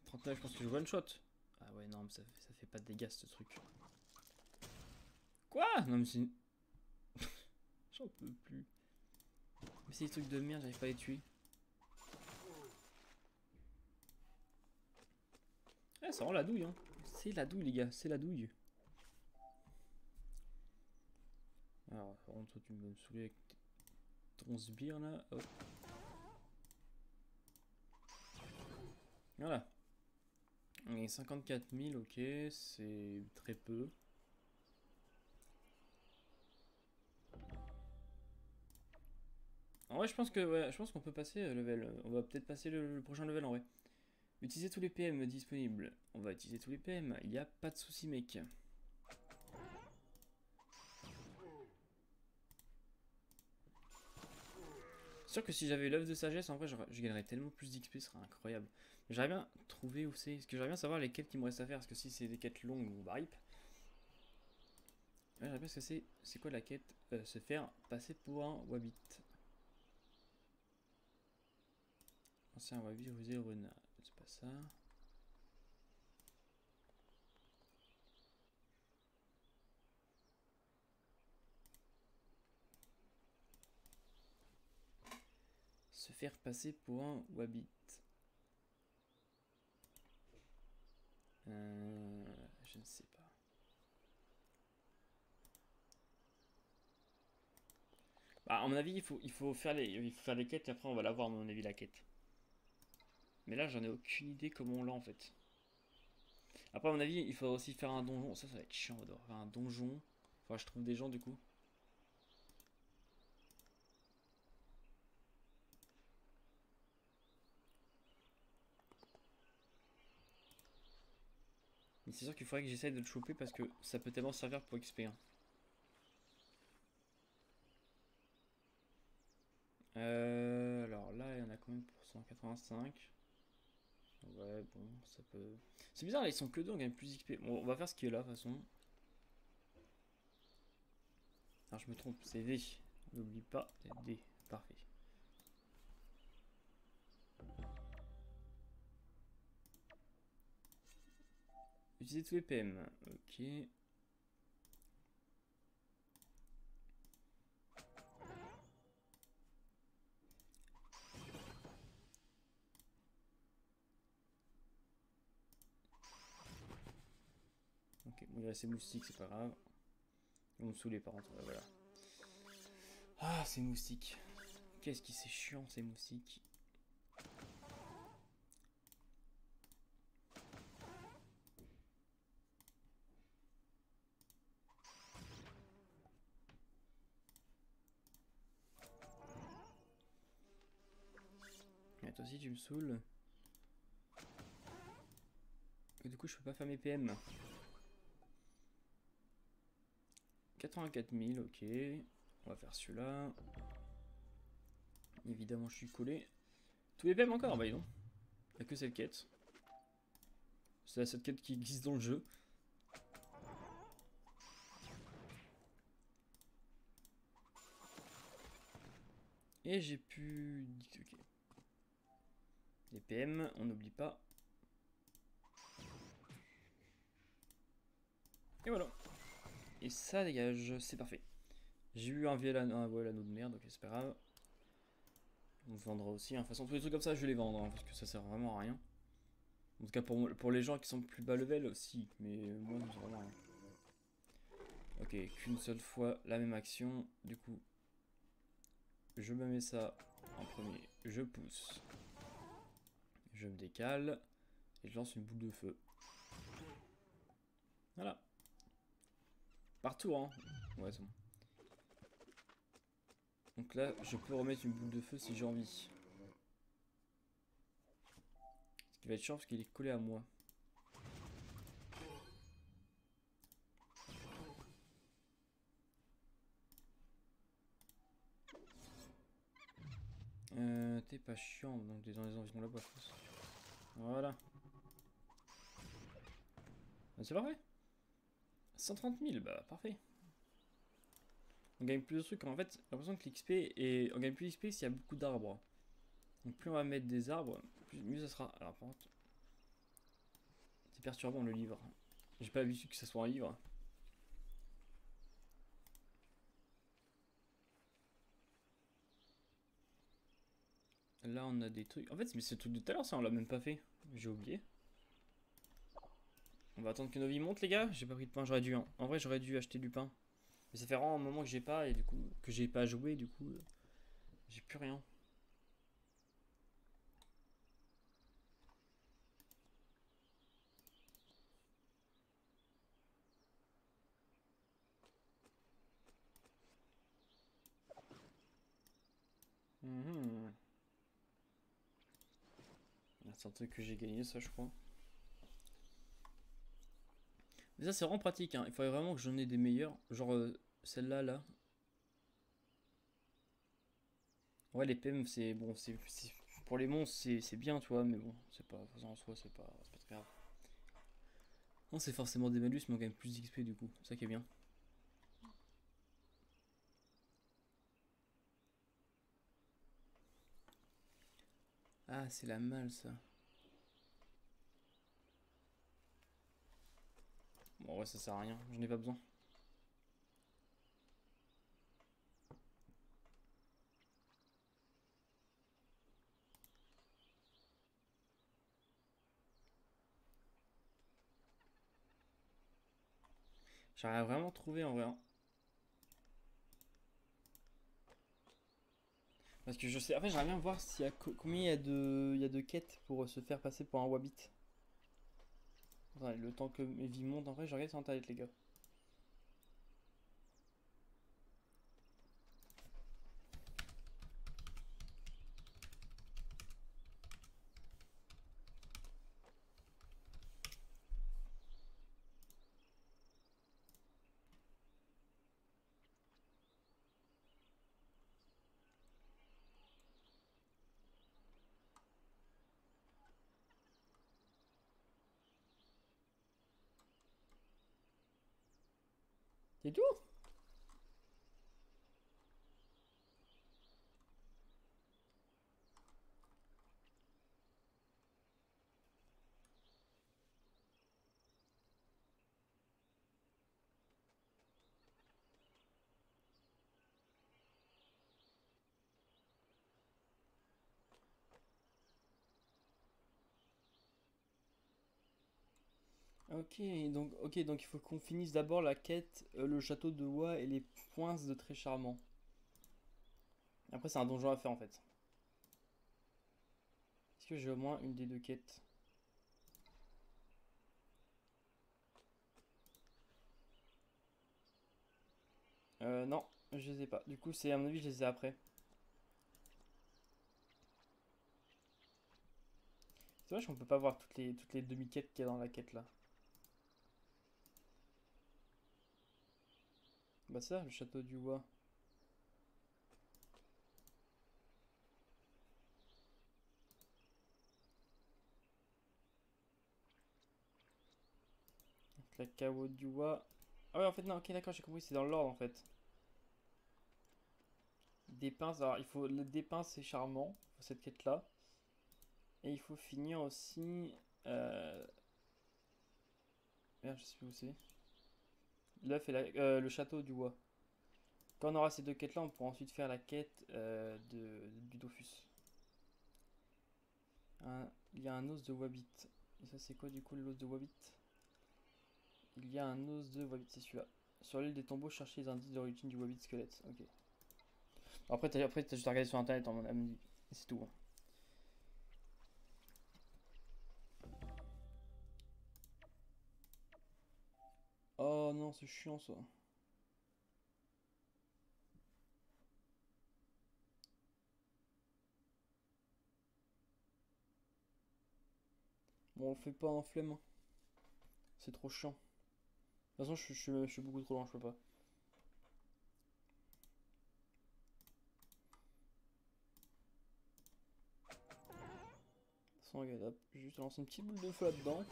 39, je pense que je one shot. Ah ouais, non, mais ça fait pas de dégâts ce truc. Quoi? Non, mais c'est. J'en peux plus. Mais c'est des trucs de merde, j'arrive pas à les tuer. Ah, ça rend la douille, hein. C'est la douille, les gars, c'est la douille. Alors, par contre, toi, tu me saouler avec ton sbire là. Hop. Voilà. Et 54 000, ok, c'est très peu. En vrai, je pense que ouais, je pense qu'on peut passer level. On va peut-être passer le prochain level en vrai. Utiliser tous les PM disponibles. On va utiliser tous les PM. Il n'y a pas de souci, mec. C'est sûr que si j'avais l'œuvre de sagesse, en vrai, je gagnerais tellement plus d'XP, ce serait incroyable. J'aimerais bien trouver où c'est. Parce que j'aimerais bien savoir les quêtes qu'il me reste à faire. Parce que si c'est des quêtes longues ou rip. Ouais, j'aimerais bien ce que c'est. C'est quoi la quête? Se faire passer pour un Wabbit. Ancien Wabbit, rusé, renard. C'est pas ça. Se faire passer pour un Wabbit. Je ne sais pas. Bah, à mon avis, il faut faire les quêtes et après on va l'avoir, à mon avis, la quête. Mais là, j'en ai aucune idée comment on l'a en fait. Après, à mon avis, il faudra aussi faire un donjon. Ça va être chiant, on va devoir faire un donjon. Enfin, je trouve des gens du coup. Mais c'est sûr qu'il faudrait que j'essaye de le choper parce que ça peut tellement servir pour XP, hein. Alors là, il y en a combien pour 185? Ouais, bon, ça peut. C'est bizarre, là, ils sont que deux, on gagne plus d'XP. Bon, on va faire ce qui est là, de toute façon. Alors je me trompe, c'est V. N'oublie pas, c'est D. Parfait. Utiliser tous les PM. Ok. Ok, bon, il reste ces moustiques, c'est pas grave. Ils vont me saouler par contre, ouais, voilà. Ah, ces moustiques. Qu'est-ce qui c'est chiant ces moustiques. Mais toi aussi tu me saoules. Et du coup je peux pas faire mes PM. 84 000, ok. On va faire celui-là. Évidemment je suis collé. Tous les PM encore, bah dis donc. Il n'y a que cette quête. C'est la seule quête qui existe dans le jeu. Et j'ai pu... Ok. Les PM, on n'oublie pas. Et voilà. Et ça dégage, c'est parfait. J'ai eu un anneau de merde, ok c'est pas grave. On vendra aussi, hein. De toute façon tous les trucs comme ça je vais les vendre, hein, parce que ça sert vraiment à rien. En tout cas pour les gens qui sont plus bas level aussi, mais moi ça sert vraiment à rien. Ok, qu'une seule fois la même action, du coup je me mets ça en premier, je pousse, je me décale, et je lance une boule de feu. Voilà. Partout hein. Ouais c'est bon. Donc là je peux remettre une boule de feu si j'ai envie. Ce qui va être chiant parce qu'il est collé à moi. T'es pas chiant, donc t'es dans les environs là-bas, je pense. Voilà. Ah, c'est parfait. 130 000, bah parfait. On gagne plus de trucs. En fait, j'ai l'impression que l'XP et on gagne plus d'XP s'il y a beaucoup d'arbres. Donc plus on va mettre des arbres, mieux ça sera. Alors par contre, c'est perturbant le livre. J'ai pas l'habitude que ça soit un livre. Là on a des trucs. En fait, mais c'est le truc de tout à l'heure, ça on l'a même pas fait. J'ai oublié. On va attendre que nos vies montent les gars. J'ai pas pris de pain, j'aurais dû. Hein. En vrai j'aurais dû acheter du pain. Mais ça fait vraiment un moment que j'ai pas et du coup que j'ai pas joué, du coup j'ai plus rien. C'est un truc que j'ai gagné ça je crois. Mais ça c'est vraiment pratique hein. Il faudrait vraiment que j'en ai des meilleurs. Genre celle-là là. Ouais les PM c'est bon pour les monstres c'est bien tu vois mais bon c'est pas en soi c'est pas très grave. Non c'est forcément des malus mais on gagne plus d'XP du coup. C'est ça qui est bien. Ah c'est la malle ça. Bon ouais ça sert à rien. J'en ai pas besoin. J'aurais vraiment trouvé en vrai. Hein. Parce que je sais. En fait j'aimerais bien voir s'il y a combien il y a de quêtes pour se faire passer pour un Wabbit. Attendez, le temps que mes vies montent en vrai je regarde sur internet les gars. C'est tout? Ok, donc il faut qu'on finisse d'abord la quête, le château de Wa et les poinces de Très Charmant. Après, c'est un donjon à faire en fait. Est-ce que j'ai au moins une des deux quêtes? Non, je les ai pas. Du coup, c'est à mon avis, je les ai après. C'est vrai qu'on peut pas voir toutes les demi-quêtes qu'il y a dans la quête là. Bah ça, le château du Wa. La Kao du Wa. Ah ouais, en fait, non, ok, d'accord, j'ai compris, c'est dans l'ordre en fait. Des pinces, alors il faut le des pinces, c'est charmant, pour cette quête là. Et il faut finir aussi. Euh... Merde, je sais plus où c'est. L'œuf et le château du Wa. Quand on aura ces deux quêtes là, on pourra ensuite faire la quête du Dofus. Il y a un os de Wabit. Et ça, c'est quoi du coup l'os de Wabit? Il y a un os de Wabit, c'est celui-là. Sur l'île des tombeaux, cherchez les indices d'origine du Wabit squelette. Ok. Après, t'as juste à regarder sur internet, en avis. C'est tout, hein. Oh non, c'est chiant ça. Bon, on le fait pas en flemme, hein. C'est trop chiant. De toute façon, je suis beaucoup trop loin, je peux pas. De toute façon, regarde, hop, je vais juste lancer une petite boule de feu là-dedans.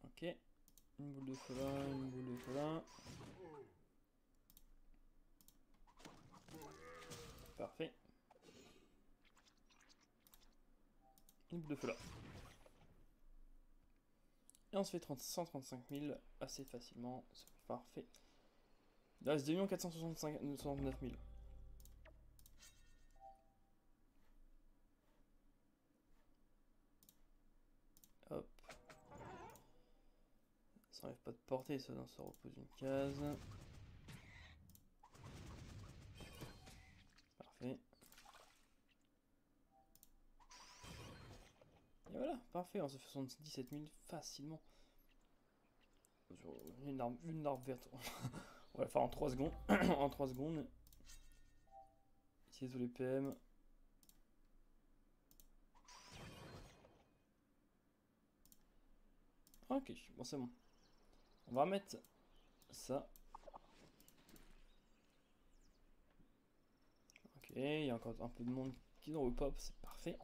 Ok. Une boule de feu là, une boule de feu là. Parfait. Une boule de feu là. Et on se fait 135 000 assez facilement. C'est parfait. Il reste 2 469 000. Hop. Ça n'enlève pas de portée, ça repose une case. Parfait. Et voilà, parfait, on se fait 77 000 facilement. Sur une arbre verte. On va le faire en 3 secondes. En 3 secondes. Ici, tous les PM. Ok, bon, c'est bon. On va remettre ça. Ok, il y a encore un peu de monde qui dans le pop, c'est parfait.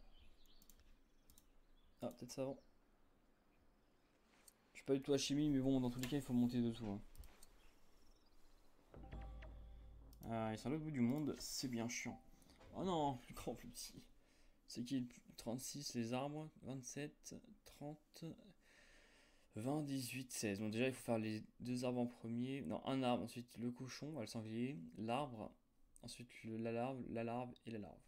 Ah, peut-être ça avant. Je suis pas du tout à chimie, mais bon, dans tous les cas, il faut monter dessous, hein. Ah, ils sont à l'autre bout du monde, c'est bien chiant. Oh non, plus grand, plus petit. C'est qui le 36, les arbres? 27, 30, 20, 18, 16. Bon, déjà, il faut faire les deux arbres en premier. Non, un arbre, ensuite le cochon, le sanglier, l'arbre, ensuite la larve et la larve.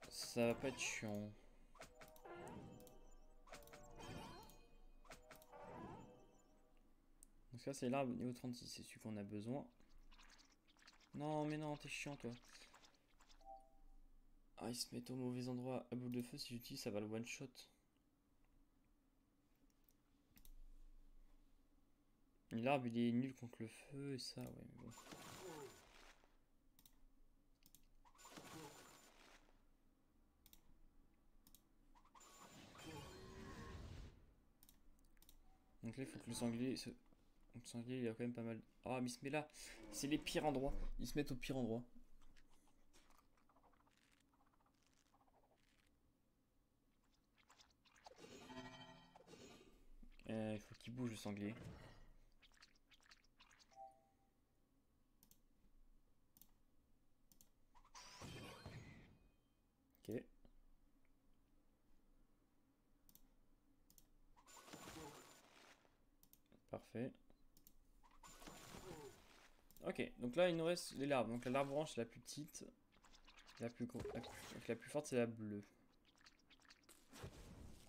Ça va pas être chiant. Donc ça, c'est l'arbre niveau 36, c'est celui qu'on a besoin. Non, mais non, t'es chiant, toi. Ah, il se met au mauvais endroit. À boule de feu, si j'utilise, ça va le one shot. L'arbre, il est nul contre le feu, et ça, ouais, mais bon. Donc là, il faut que le sanglier... Donc, le sanglier, il a quand même pas mal... Ah, mais il se met là. C'est les pires endroits. Ils se mettent au pire endroit. Il faut qu'il bouge, le sanglier. Ok. parfait. Ok, donc là il nous reste les larves. Donc la larve orange c'est la plus petite. Donc la plus forte c'est la bleue.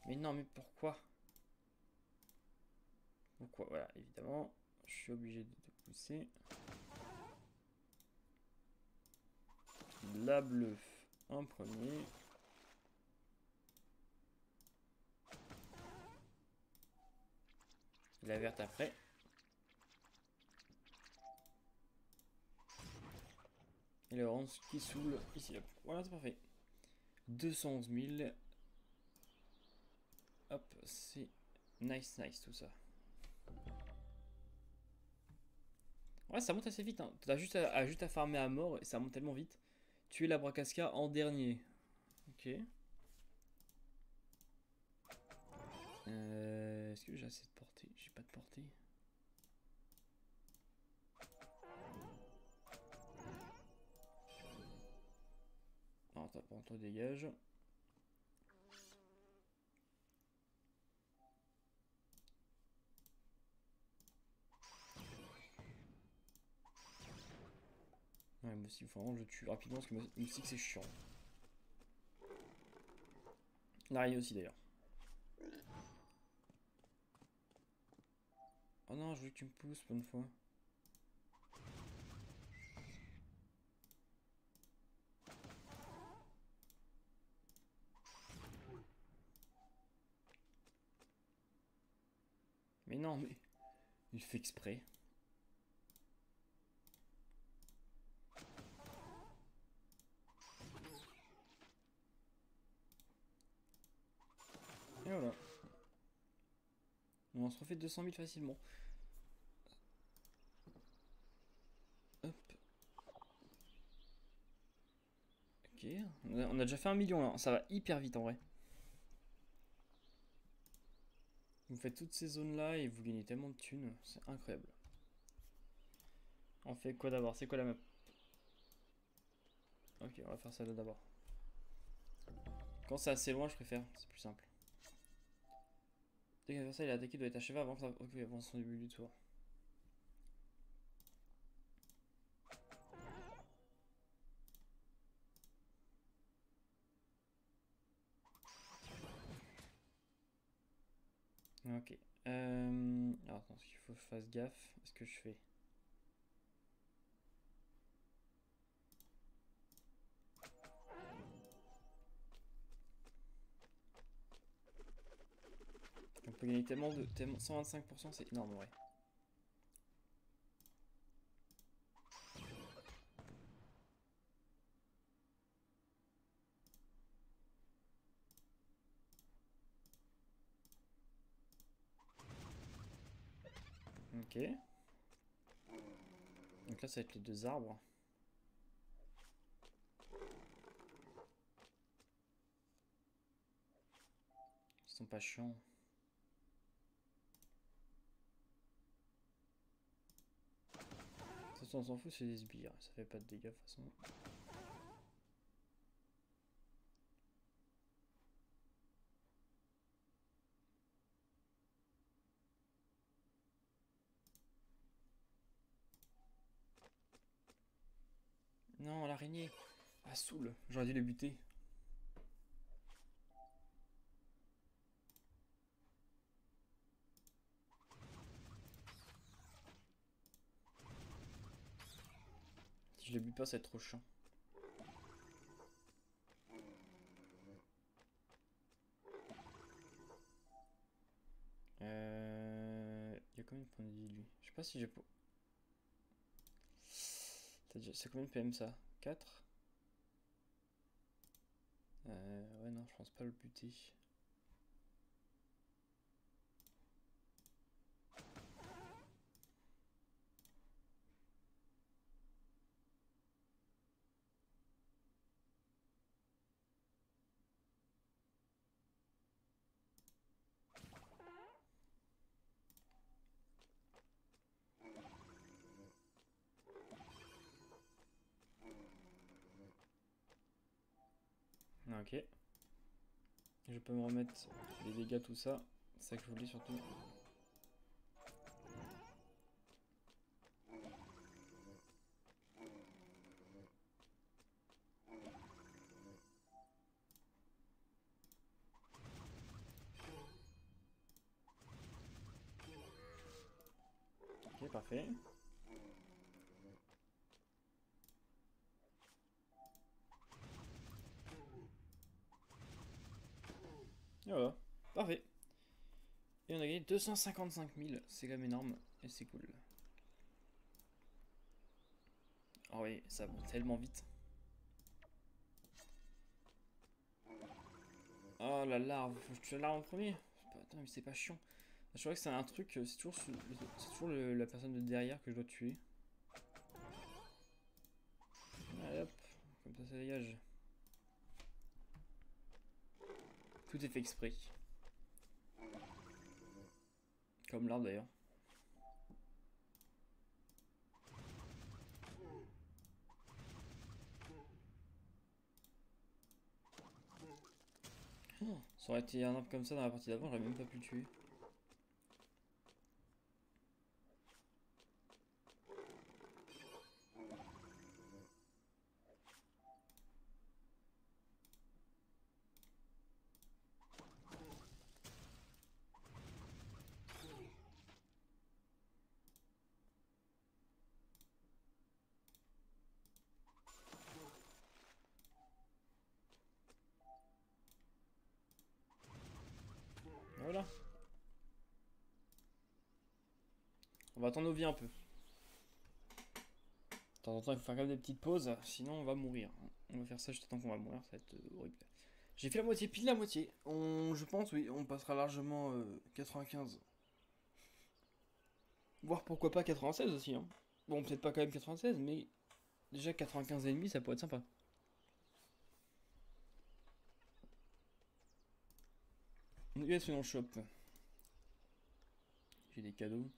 Mais non, mais pourquoi? Pourquoi? Voilà, évidemment, je suis obligé de te pousser. La bleue en premier. La verte après. Et la orange qui saoule ici. Hop. Voilà, c'est parfait. 211 000. Hop, c'est nice, nice tout ça. Ouais, ça monte assez vite. Hein. T'as juste à farmer à mort et ça monte tellement vite. Tuer la Bracasca en dernier. Ok. Est-ce que j'ai assez de portée? J'ai pas de portée. Non, t'as pas, toi dégage. Ouais, moustique, faut vraiment que je le tue rapidement parce que moustique c'est chiant. L'araignée aussi d'ailleurs. Oh non, je veux que tu me pousses pour une fois. Mais non, mais il fait exprès. Et voilà. On se refait 200 000 facilement. Hop. Ok. On a déjà fait 1 million là. Ça va hyper vite en vrai. Vous faites toutes ces zones là et vous gagnez tellement de thunes. C'est incroyable. On fait quoi d'abord? C'est quoi la map? Ok, on va faire ça là d'abord. Quand c'est assez loin, je préfère. C'est plus simple. Dès qu'un adversaire est attaqué, il doit être achevé avant son début du tour. Ok. Alors attends, il faut que je fasse gaffe à ce que je fais. On peut gagner tellement de... 125%, c'est énorme, ouais. Ok. Donc là, ça va être les deux arbres. Ils sont pas chiants. Ça, on s'en fout, c'est des sbires. Ça fait pas de dégâts de toute façon. Non, l'araignée. Ah, saoule. J'aurais dû les buter. Si je les bute pas, ça va être trop chiant. Il y a combien de points de vie lui? Je sais pas si j'ai... C'est combien de PM ça? 4. Ouais, non, je pense pas le buter. Ok. Je peux me remettre les dégâts, tout ça. C'est ça que je voulais surtout. Ok, parfait. Et voilà, parfait. Et on a gagné 255 000, c'est quand même énorme et c'est cool. Oh oui, ça va tellement vite. Oh la larve, faut que je tue la larve en premier. Attends, mais c'est pas chiant. Je crois que c'est un truc, c'est toujours, la personne de derrière que je dois tuer. Allez hop, comme ça dégage. Tout est fait exprès. Comme l'arbre d'ailleurs. Oh, ça aurait été un arbre comme ça dans la partie d'avant, j'aurais même pas pu le tuer. Voilà. On va attendre nos vies un peu. De temps en temps, il faut faire quand même des petites pauses, sinon on va mourir. On va faire ça juste tant qu'on va mourir, ça va être horrible. J'ai fait la moitié, pile la moitié. Je pense, oui, on passera largement 95. Voire pourquoi pas 96 aussi. Hein. Bon, peut-être pas quand même 96, mais déjà 95 et demi, ça pourrait être sympa. Yes, dans le shop. J'ai des cadeaux.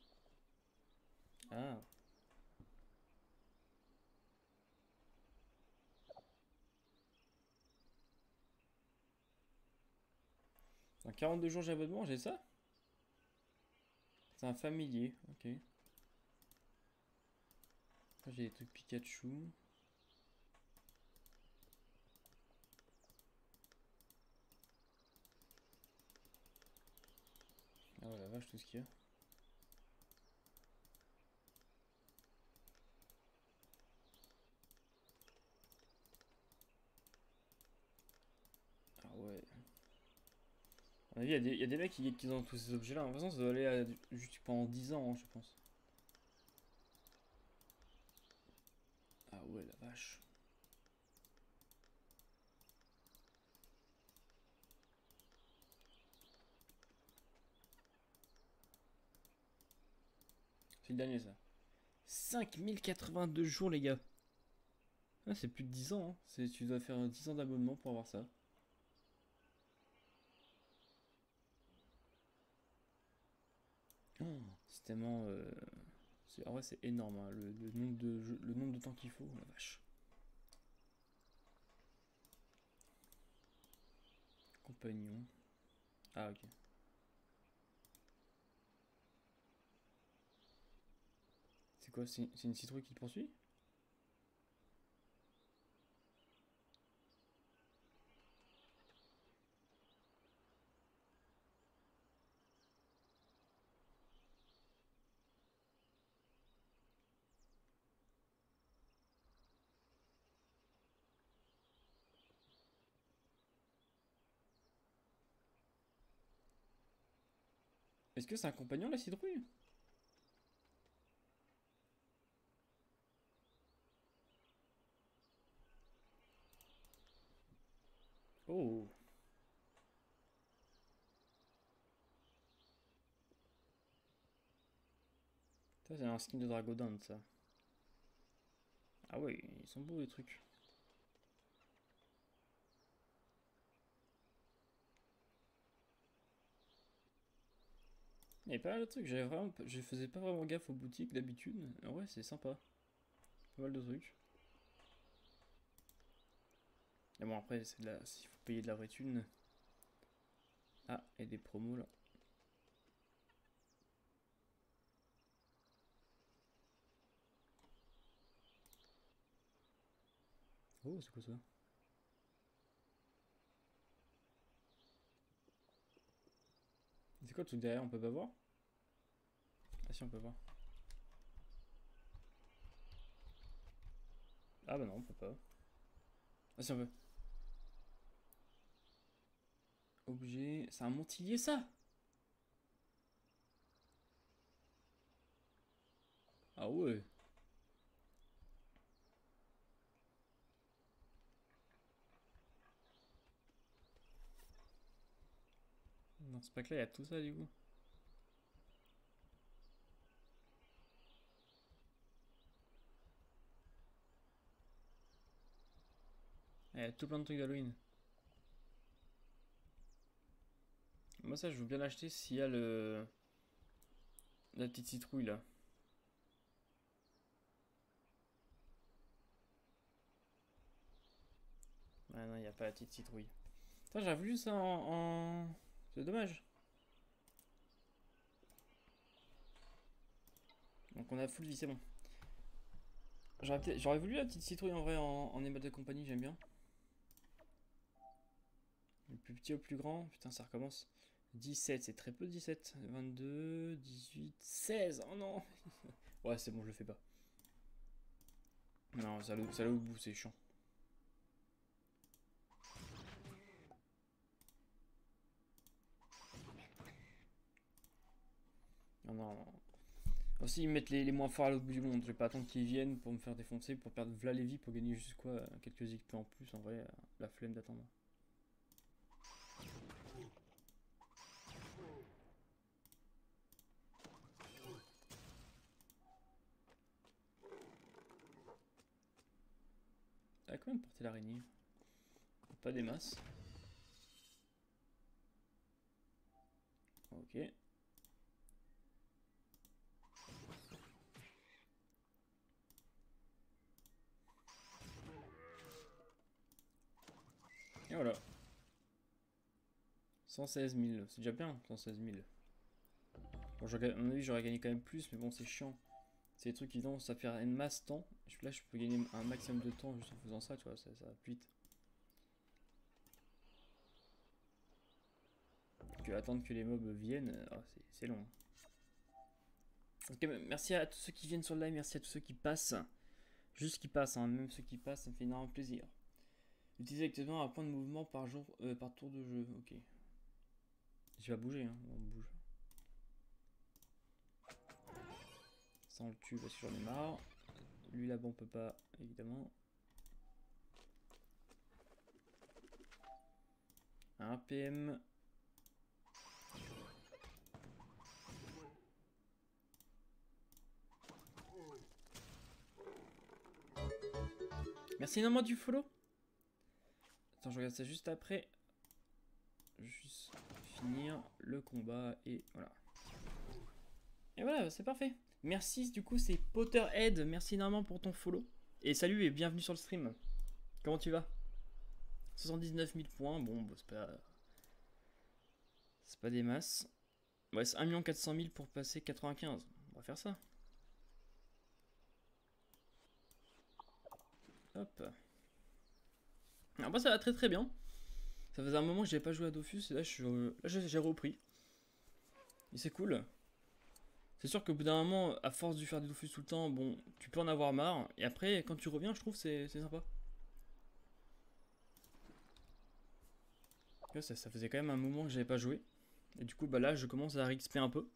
Ah. Dans 42 jours, j'ai abonnement, j'ai ça. C'est un familier, ok. Après, j'ai des trucs Pikachu. Ah ouais, la vache, tout ce qu'il y a. Ah ouais. À mon avis, il y a des mecs qui ont tous ces objets-là. De toute façon, ça doit aller juste pendant 10 ans, hein, je pense. Ah ouais, la vache. C'est le dernier, ça. 5082 jours, les gars. Ah, c'est plus de 10 ans. Hein. Tu dois faire 10 ans d'abonnement pour avoir ça. Oh, c'est tellement. En vrai, c'est énorme, hein, le nombre de temps qu'il faut, la vache. Compagnon. Ah, ok. C'est quoi? C'est une citrouille qui te poursuit? Est-ce que c'est un compagnon, la citrouille? Oh. Ça, c'est un skin de Dragodon, ça. Ah ouais, ils sont beaux, les trucs. Il y avait pas mal de trucs, je faisais pas vraiment gaffe aux boutiques d'habitude. Ah ouais, c'est sympa. Pas mal de trucs. Et bon, après, s'il faut payer de la vraie thune. Ah, et des promos là. Oh, c'est quoi ça? C'est quoi le truc derrière? On peut pas voir? Ah si, on peut voir. Ah bah non, on peut pas. Ah si on peut. Objet, c'est un montillier ça? Ah ouais. Dans ce pack là, il y a tout ça du coup. Ah, il y a tout plein de trucs d'Halloween. Moi ça je veux bien l'acheter s'il y a le... La petite citrouille là. Ah non, il n'y a pas la petite citrouille. Putain, j'avais voulu ça C'est dommage. Donc on a full vie, c'est bon. J'aurais voulu la petite citrouille en vrai en émale de compagnie, j'aime bien. Le plus petit au plus grand, putain ça recommence. 17, c'est très peu 17. 22, 18, 16, oh non. Ouais c'est bon, je le fais pas. Non, ça l'a au bout, c'est chiant. Non, non, non. Aussi, ils mettent les moins forts à l'autre bout du monde. Je vais pas attendre qu'ils viennent pour me faire défoncer, pour perdre v'là les vies, pour gagner juste quoi, quelques XP en plus. En vrai, la flemme d'attendre. Ah, quand même porter l'araignée. Pas des masses. Ok. Et voilà. 116 000, c'est déjà bien, 116 000. Bon, à mon avis, j'aurais gagné quand même plus, mais bon, c'est chiant. C'est des trucs qui vont ça faire une masse temps. Là, je peux gagner un maximum de temps juste en faisant ça, tu vois, ça va plus vite. Que attendre que les mobs viennent, c'est long. Ok, merci à tous ceux qui viennent sur le live, merci à tous ceux qui passent. Juste qui passent, hein, même ceux qui passent, ça me fait énormément plaisir. Utilisez actuellement un point de mouvement par jour, par tour de jeu, ok. Je vais bouger, hein, on bouge. Ça on le tue parce que j'en ai marre. Lui là-bas on peut pas, évidemment. Un PM. Merci énormément du follow. Attends, je regarde ça juste après. Juste finir le combat et voilà. Et voilà, c'est parfait. Merci, du coup, c'est Potterhead. Merci énormément pour ton follow. Et salut et bienvenue sur le stream. Comment tu vas? 79 000 points, bon, bah, c'est pas des masses. Ouais, c'est 1 400 000 pour passer 95. On va faire ça. Hop. Alors, bah, ça va très très bien. Ça faisait un moment que j'avais pas joué à Dofus et là, j'ai repris. Et c'est cool. C'est sûr qu'au bout d'un moment, à force de faire des Dofus tout le temps, bon, tu peux en avoir marre. Et après, quand tu reviens, je trouve c'est sympa. Ça faisait quand même un moment que j'avais pas joué. Et du coup, bah là, je commence à RXP un peu.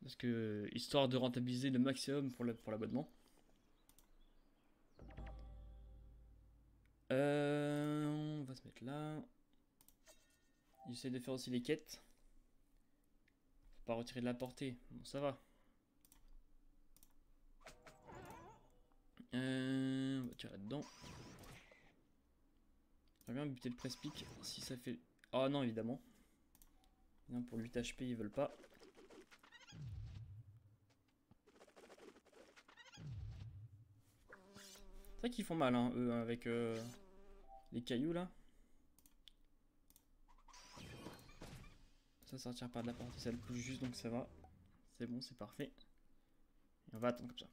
Parce que, histoire de rentabiliser le maximum pour l'abonnement. On va se mettre là. J'essaie de faire aussi les quêtes. Faut pas retirer de la portée. Bon, ça va. On va tirer là-dedans. J'aimerais bien buter le press-pick si ça fait... Oh non, évidemment. Non, pour 8 HP, ils veulent pas. C'est vrai qu'ils font mal, hein, eux, avec les cailloux, là. Ça sortira pas de la portée, ça le pousse juste, donc ça va. C'est bon, c'est parfait. Et on va attendre comme ça.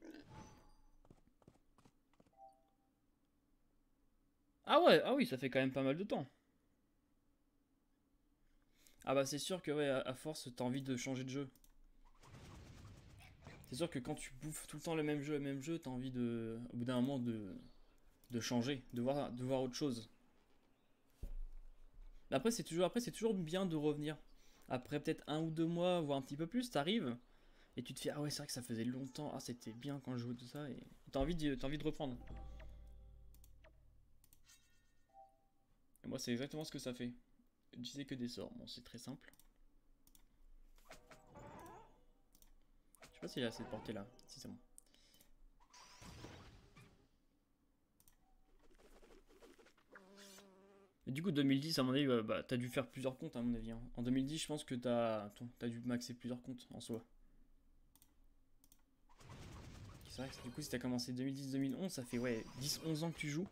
Ah ouais, ah oui, ça fait quand même pas mal de temps. Ah bah c'est sûr que ouais, à force, t'as envie de changer de jeu. C'est sûr que quand tu bouffes tout le temps le même jeu, t'as envie de, au bout d'un moment, de de changer, de voir autre chose. Après, c'est toujours bien de revenir. Après peut-être 1 ou 2 mois, voire un petit peu plus, t'arrives et tu te fais ah ouais, c'est vrai que ça faisait longtemps, ah c'était bien quand je jouais tout ça, et t'as envie de reprendre. Et moi, c'est exactement ce que ça fait. Utiliser que des sorts, bon, c'est très simple. Je sais pas s'il a assez de portée là, si c'est bon. Et du coup, 2010, à mon avis, bah, t'as dû faire plusieurs comptes, à mon avis, hein. En 2010, je pense que t'as dû maxer plusieurs comptes en soi. C'est vrai que du coup, si t'as commencé 2010-2011, ça fait ouais, 10-11 ans que tu joues.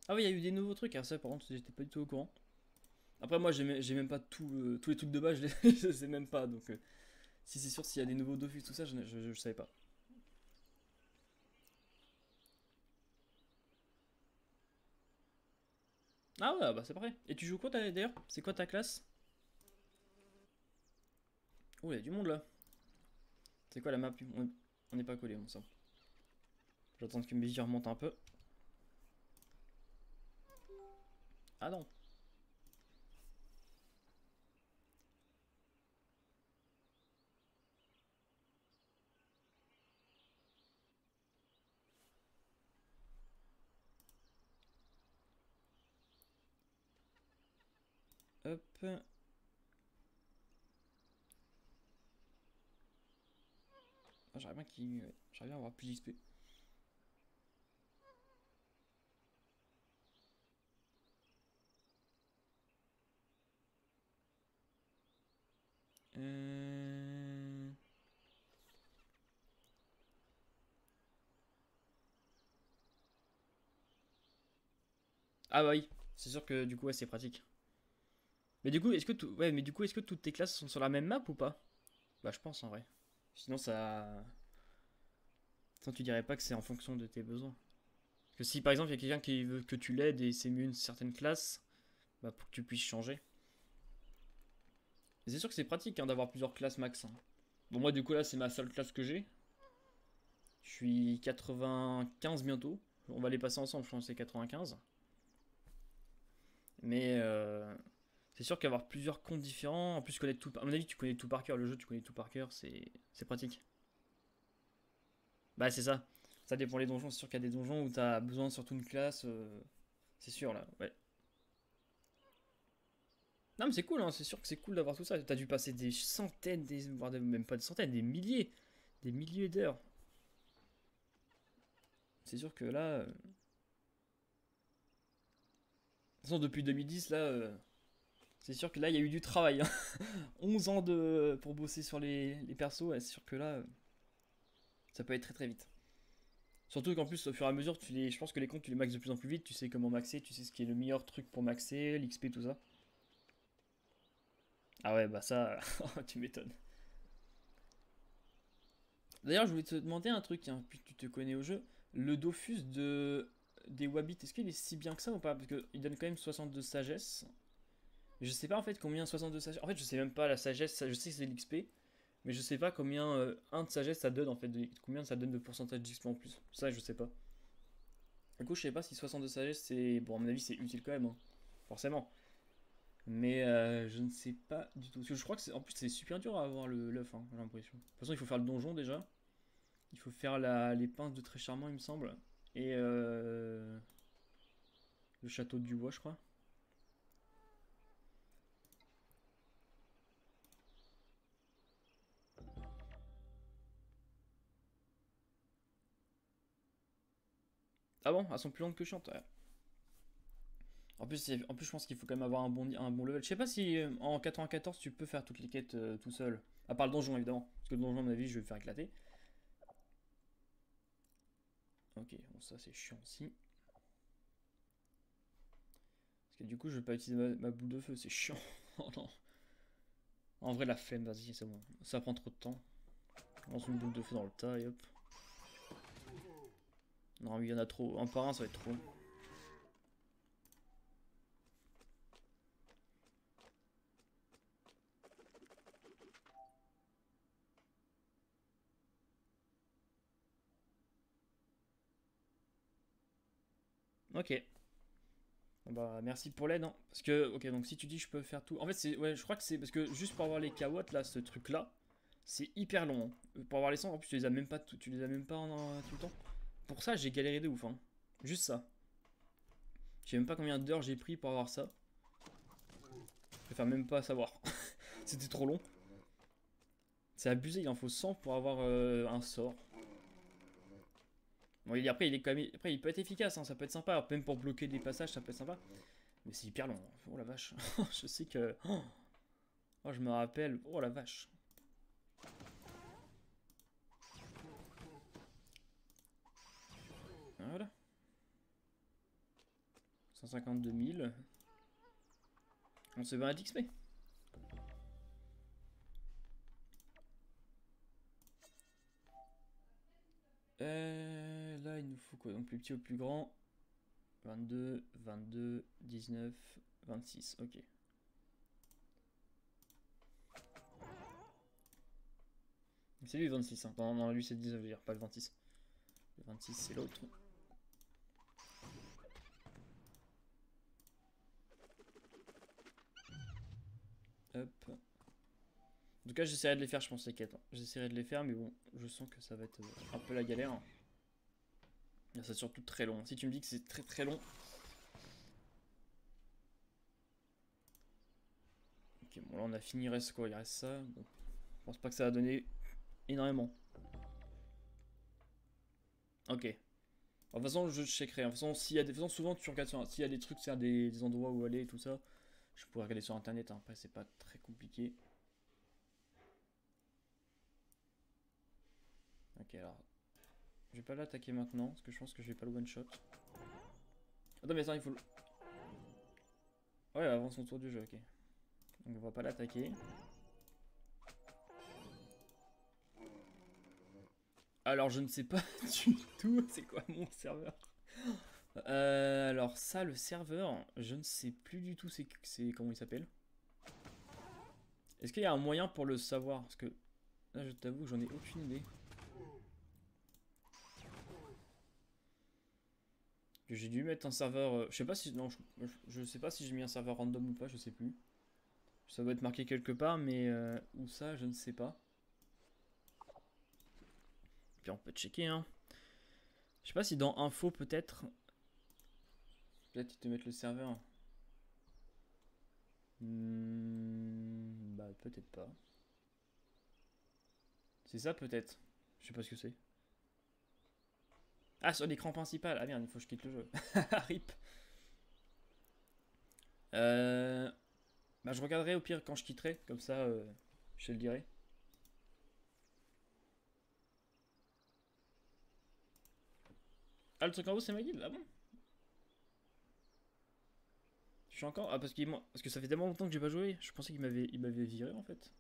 Ah oui, il y a eu des nouveaux trucs, ah ça par contre, j'étais pas du tout au courant. Après, moi, j'ai même pas tous les trucs de base, je les sais même pas, donc si c'est sûr, s'il y a des nouveaux Dofus, tout ça, je savais pas. Ah ouais, bah c'est pareil. Et tu joues quoi d'ailleurs? C'est quoi ta classe? Oh, il y a du monde là. C'est quoi la map? On n'est pas collé, bon ça. J'attends que mes yeux remontent un peu. Ah non. Hop. Ah, j'aimerais bien ouais, j'aimerais bien avoir plus d'XP. Euh... Ah bah oui, c'est sûr que du coup ouais, c'est pratique. Mais du coup, ouais, mais du coup, est-ce que toutes tes classes sont sur la même map ou pas? Bah je pense en vrai. Sinon ça, sinon tu dirais pas que c'est en fonction de tes besoins. Parce que si par exemple il y a quelqu'un qui veut que tu l'aides et c'est mieux une certaine classe, bah pour que tu puisses changer. Et c'est sûr que c'est pratique hein, d'avoir plusieurs classes max, hein. Bon moi du coup là c'est ma seule classe que j'ai. Je suis 95 bientôt. On va les passer ensemble, je pense que c'est 95. Mais c'est sûr qu'avoir plusieurs comptes différents, en plus connaître tout, à mon avis tu connais tout par cœur, le jeu tu connais tout par cœur, c'est pratique. Bah c'est ça. Ça dépend les donjons, c'est sûr qu'il y a des donjons où t'as besoin surtout une classe, c'est sûr là, ouais. Non mais c'est cool, hein, c'est sûr que c'est cool d'avoir tout ça. T'as dû passer des centaines, voire même pas des centaines, des milliers d'heures. C'est sûr que là, de toute façon depuis 2010 là, c'est sûr que là il y a eu du travail, hein. 11 ans pour bosser sur les persos, ouais, c'est sûr que là, ça peut être très très vite. Surtout qu'en plus, au fur et à mesure, je pense que les comptes, tu les maxes de plus en plus vite, tu sais comment maxer, tu sais ce qui est le meilleur truc pour maxer, l'XP, tout ça. Ah ouais, bah ça, tu m'étonnes. D'ailleurs, je voulais te demander un truc, hein, puis tu te connais au jeu. Le Dofus des Wabbits, est-ce qu'il est si bien que ça ou pas? Parce qu'il donne quand même 62 sagesse. Je sais pas en fait combien 62 sagesse. En fait, je sais même pas la sagesse, je sais que c'est l'XP, mais je sais pas combien un de sagesse ça donne en fait, combien ça donne de pourcentage d'XP en plus. Ça, je sais pas. Du coup, je sais pas si 62 sagesse c'est. Bon, à mon avis, c'est utile quand même, hein, forcément. Mais je ne sais pas du tout. Parce que je crois que en plus, c'est super dur à avoir l'œuf, hein, j'ai l'impression. De toute façon, il faut faire le donjon déjà. Il faut faire les pinces de très charmant, il me semble. Et le château du bois, je crois. Ah bon, elles sont plus longues que chiantes, ouais. En plus, je pense qu'il faut quand même avoir un bon level. Je sais pas si en 94 tu peux faire toutes les quêtes tout seul. À part le donjon, évidemment. Parce que le donjon, à mon avis, je vais le faire éclater. Ok, bon, ça c'est chiant aussi. Parce que du coup, je vais pas utiliser ma boule de feu, c'est chiant. Oh non. En vrai, la flemme, vas-y, c'est bon. Ça prend trop de temps. On lance une boule de feu dans le tas et hop. Non, mais il y en a trop. Un par un, ça va être trop. Ok. Bon bah merci pour l'aide, hein. Parce que, ok, donc si tu dis que je peux faire tout... En fait, c'est, ouais, je crois que c'est parce que juste pour avoir les kawottes, là, ce truc-là, c'est hyper long, hein. Pour avoir les cendres, en plus, tu les as même pas, tu les as même pas en tout le temps. Pour ça, j'ai galéré de ouf, hein. Juste ça. Je sais même pas combien d'heures j'ai pris pour avoir ça. Je préfère même pas savoir. C'était trop long. C'est abusé, il en faut 100 pour avoir un sort. Bon, après, il est quand même... Après, il peut être efficace, hein, ça peut être sympa. Même pour bloquer des passages, ça peut être sympa. Mais c'est hyper long. Oh la vache. Je sais que... Oh, je me rappelle. Oh la vache. Voilà. 152 000. On se bat à d'XP. Là, il nous faut quoi? Donc, plus petit au plus grand. 22, 22, 19, 26. Ok. C'est lui le 26. Hein. Non, non, lui c'est le 19, je veux dire, pas le 26. Le 26, c'est l'autre. Hop. En tout cas, j'essaierai de les faire, je pense, les quêtes. Hein. J'essaierai de les faire, mais bon, je sens que ça va être un peu la galère. C'est surtout très long. Si tu me dis que c'est très très long. Ok, bon, là on a fini, il reste quoi? Il reste ça. Bon, je pense pas que ça va donner énormément. Ok. De toute façon, je checkerai. De toute façon, s'il y a des... de toute façon, souvent tu regardes sur... S'il y a des trucs, c'est des endroits où aller et tout ça, je pourrais regarder sur internet. Hein. Après, c'est pas très compliqué. Ok, alors. Je vais pas l'attaquer maintenant, parce que je pense que je vais pas le one shot. Attends, mais attends, il faut le... Ouais, avant son tour du jeu, ok. Donc on va pas l'attaquer. Alors je ne sais pas du tout c'est quoi mon serveur. Alors ça, le serveur, je ne sais plus du tout c'est comment il s'appelle. Est-ce qu'il y a un moyen pour le savoir? Parce que là je t'avoue que j'en ai aucune idée. J'ai dû mettre un serveur... je sais pas si... Non, je sais pas si j'ai mis un serveur random ou pas, je sais plus. Ça doit être marqué quelque part, mais où ça, je ne sais pas. Puis on peut checker, hein. Je sais pas si dans info peut-être... Peut-être ils te mettent le serveur. Bah peut-être pas. C'est ça peut-être. Je sais pas ce que c'est. Ah, sur l'écran principal. Ah merde, il faut que je quitte le jeu. RIP. Bah je regarderai au pire quand je quitterai. Comme ça, je te le dirai. Ah, le truc en haut, c'est ma guilde. Ah bon? Je suis encore... Ah, parce que ça fait tellement longtemps que j'ai pas joué. Je pensais qu'il m'avait viré, en fait.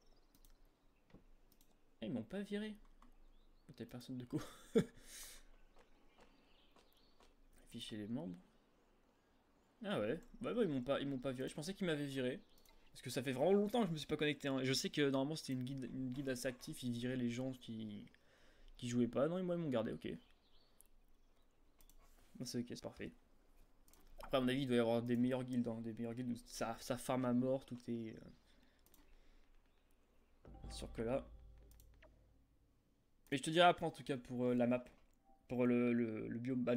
Ah, ils m'ont pas viré. T'as personne de co. Afficher les membres. Ah ouais. Bah, ils m'ont pas viré. Je pensais qu'ils m'avaient viré. Parce que ça fait vraiment longtemps que je me suis pas connecté. Hein. Et je sais que normalement c'était une guide assez active. Ils viraient les gens qui jouaient pas. Non, moi ils m'ont gardé, ok. C'est ok, c'est parfait. Après, à mon avis, il doit y avoir des meilleures guildes. Hein, des meilleures guildes où ça farm à mort. Tout est. Sûr que là. Mais je te dirai après en tout cas pour la map. Pour le biome. Bah,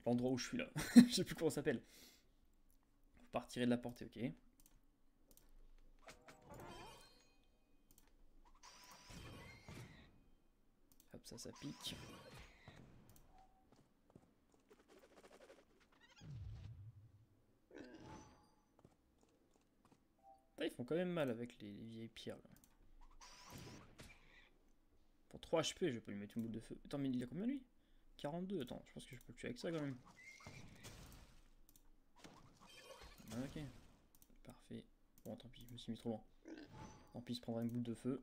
l'endroit où je suis là. Je sais plus comment ça s'appelle. Faut pas retirer de la portée, ok. Hop, ça pique. Ah, ils font quand même mal avec les vieilles pierres là. Pour 3 HP, je vais pas lui mettre une boule de feu. Attends, mais il a combien lui? 42, attends, je pense que je peux le tuer avec ça quand même. Ok, parfait. Bon, tant pis, je me suis mis trop loin. Tant pis, il se prendra une boule de feu.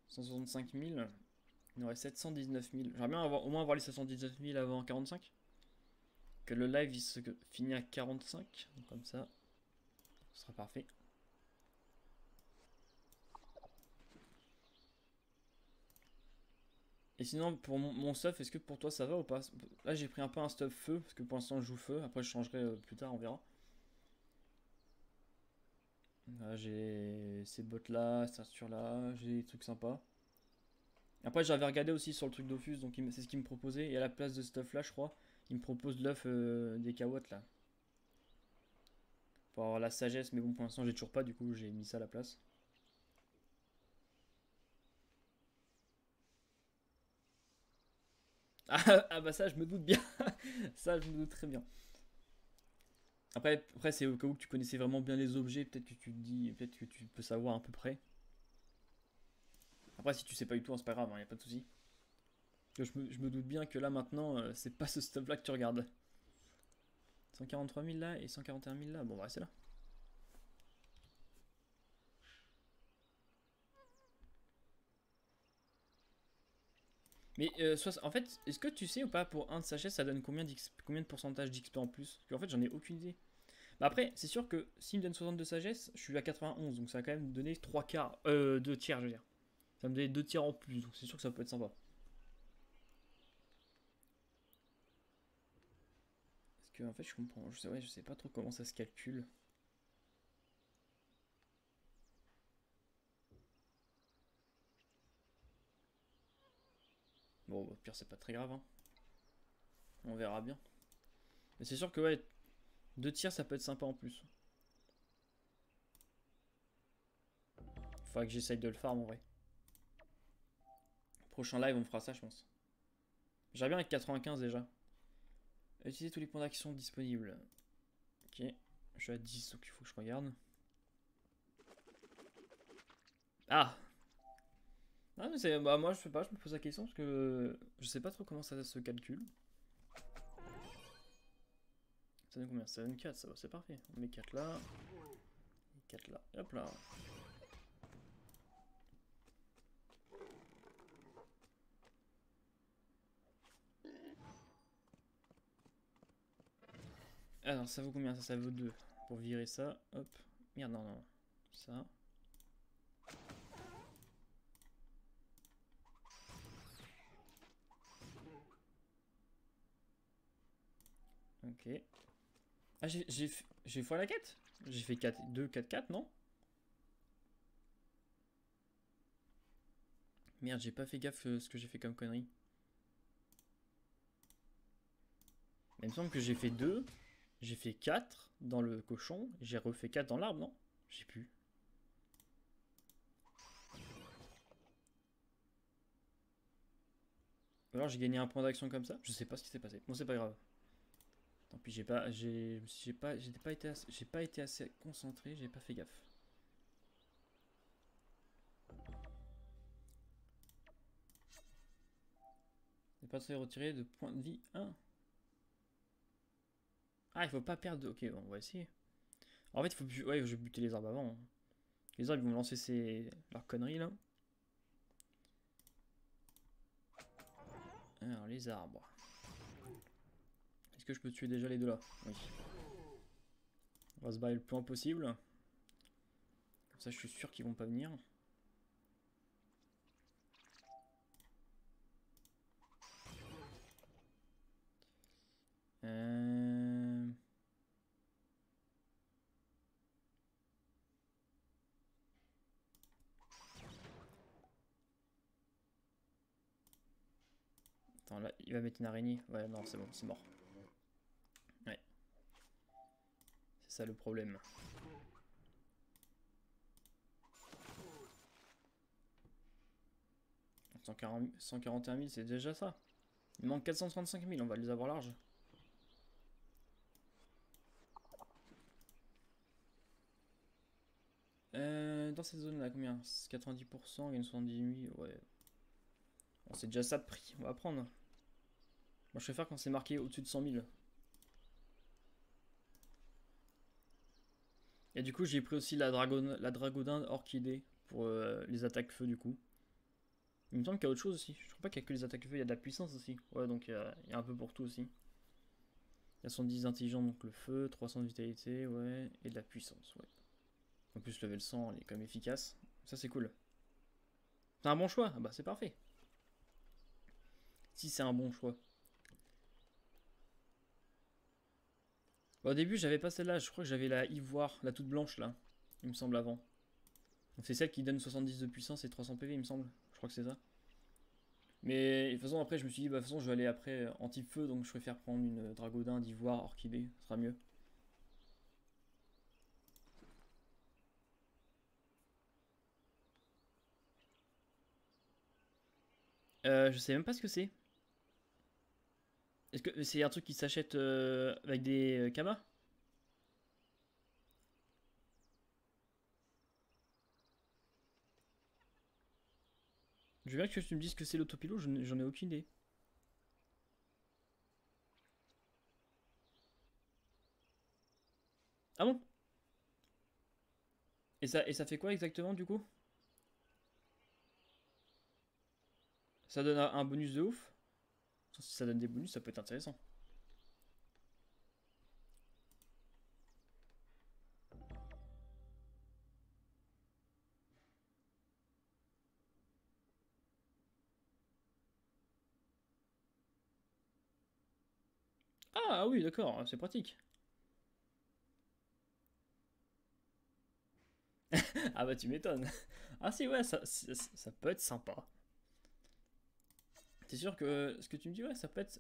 165 000. Il nous reste 719 000. J'aimerais bien au moins avoir les 719 000 avant 45. Que le live il se finit à 45. Donc comme ça, ce sera parfait. Et sinon, pour mon stuff, est-ce que pour toi ça va ou pas? Là, j'ai pris un peu un stuff feu, parce que pour l'instant, je joue feu. Après, je changerai plus tard, on verra. Là, j'ai ces bottes là, cette ceinture là, j'ai des trucs sympas. Après, j'avais regardé aussi sur le truc Dofus, donc c'est ce qu'il me proposait. Et à la place de stuff là, je crois, il me propose l'œuf des kawatt là. Pour avoir la sagesse, mais bon, pour l'instant, j'ai toujours pas, du coup, j'ai mis ça à la place. Ah bah ça, je me doute bien. Ça, je me doute très bien. Après c'est au cas où que tu connaissais vraiment bien les objets, peut-être que tu te dis, peut-être que tu peux savoir à peu près. Après, si tu sais pas du tout, hein, c'est pas grave, y a pas de souci. Je me doute bien que là maintenant, c'est pas ce stuff là que tu regardes. 143 000 là et 141 000 là, bon, bah c'est là. Mais en fait, est-ce que tu sais ou pas pour un de sachet ça donne combien de pourcentage d'XP en plus? Parce qu'en fait, j'en ai aucune idée. Bah après, c'est sûr que s'il me donne 60 de sagesse, je suis à 91, donc ça va quand même donner 3 quarts, 2 tiers, je veux dire. Ça va me donner 2 tiers en plus, donc c'est sûr que ça peut être sympa. Parce que en fait, je comprends, ouais, je sais pas trop comment ça se calcule. Bon, au pire, c'est pas très grave, hein. On verra bien. Mais c'est sûr que ouais, 2 tiers, ça peut être sympa en plus. Faudra que j'essaye de le farm en vrai. Prochain live, on fera ça, je pense. J'aimerais bien avec 95 déjà. Utiliser tous les points d'action disponibles. Ok. Je suis à 10, donc il faut que je regarde. Ah! Ah, mais c'est. Bah, moi, je sais pas, je me pose la question parce que je sais pas trop comment ça se calcule. Ça donne combien? Ça donne 4, ça va, c'est parfait. On met 4 là. Et 4 là. Et hop là. Ah non, ça vaut combien? Ça vaut 2. Pour virer ça, hop. Merde, non, non. Ça. Ok. Ah, j'ai fois la quête? J'ai fait 4, 2, 4, 4, non? Merde, j'ai pas fait gaffe ce que j'ai fait comme connerie. Mais il me semble que j'ai fait 2, j'ai fait 4 dans le cochon, j'ai refait 4 dans l'arbre, non? Je sais plus. Ou alors j'ai gagné un point d'action comme ça, je sais pas ce qui s'est passé. Bon, c'est pas grave. Tant pis, j'ai pas été assez concentré, j'ai pas fait gaffe. J'ai pas de retirer de points de vie 1. Ah, il faut pas perdre. Ok, bon, on va essayer. En fait, il faut. Ouais, je vais buter les arbres avant, hein. Les arbres, ils vont me lancer leurs conneries là. Alors, les arbres. Est-ce que je peux tuer déjà les deux là? Oui. On va se barrer le plus loin possible. Comme ça, je suis sûr qu'ils vont pas venir. Euh... Attends, là, il va mettre une araignée. Ouais, non, c'est bon, c'est mort. Ouais. C'est ça le problème. 141 000, c'est déjà ça. Il manque 435 000, on va les avoir larges. Dans cette zone là, combien? 90%, gagne 70 000, ouais. Bon, c'est déjà ça de prix, on va prendre. Moi je préfère quand c'est marqué au-dessus de 100 000. Et du coup, j'ai pris aussi la dragodinde orchidée pour les attaques feu du coup. Il me semble qu'il y a autre chose aussi. Je crois pas qu'il y a que les attaques feu, il y a de la puissance aussi. Ouais, donc il y a un peu pour tout aussi. Il y a 110 d'intelligence, donc le feu, 300 de vitalité, ouais, et de la puissance, ouais. En plus, level 100, elle est quand même efficace. Ça, c'est cool. T'as un bon choix? Ah bah, c'est parfait. Si c'est un bon choix. Bon, au début, j'avais pas celle-là. Je crois que j'avais la ivoire, la toute blanche là. Il me semble avant. Donc c'est celle qui donne 70 de puissance et 300 PV, il me semble. Je crois que c'est ça. Mais de toute façon, après, je me suis dit, bah, de toute façon, je vais aller après en type feu. Donc je préfère prendre une Dragodin d'ivoire orchidée. Ce sera mieux. Je sais même pas ce que c'est. Est-ce que c'est un truc qui s'achète avec des kamas? Je veux bien que tu me dises que c'est l'autopilot, j'en ai aucune idée. Ah bon? Et ça fait quoi exactement du coup? Ça donne un bonus de ouf? Si ça donne des bonus, ça peut être intéressant. Ah oui, d'accord, c'est pratique. Ah bah tu m'étonnes. Ah si, ouais, ça peut être sympa. C'est sûr que ce que tu me dis, ouais, ça peut être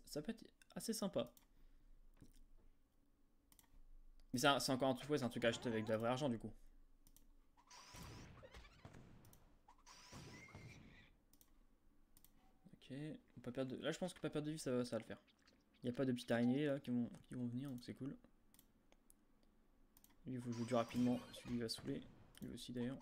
assez sympa. Mais c'est encore un truc, ouais, c'est un truc à acheter avec de la vraie argent du coup. Ok, pas perdre de... Là je pense que pas perdre de vie ça va le faire. Il n'y a pas de petites araignées là qui vont venir, donc c'est cool. Lui il faut jouer du rapidement, celui va saouler. Lui aussi d'ailleurs.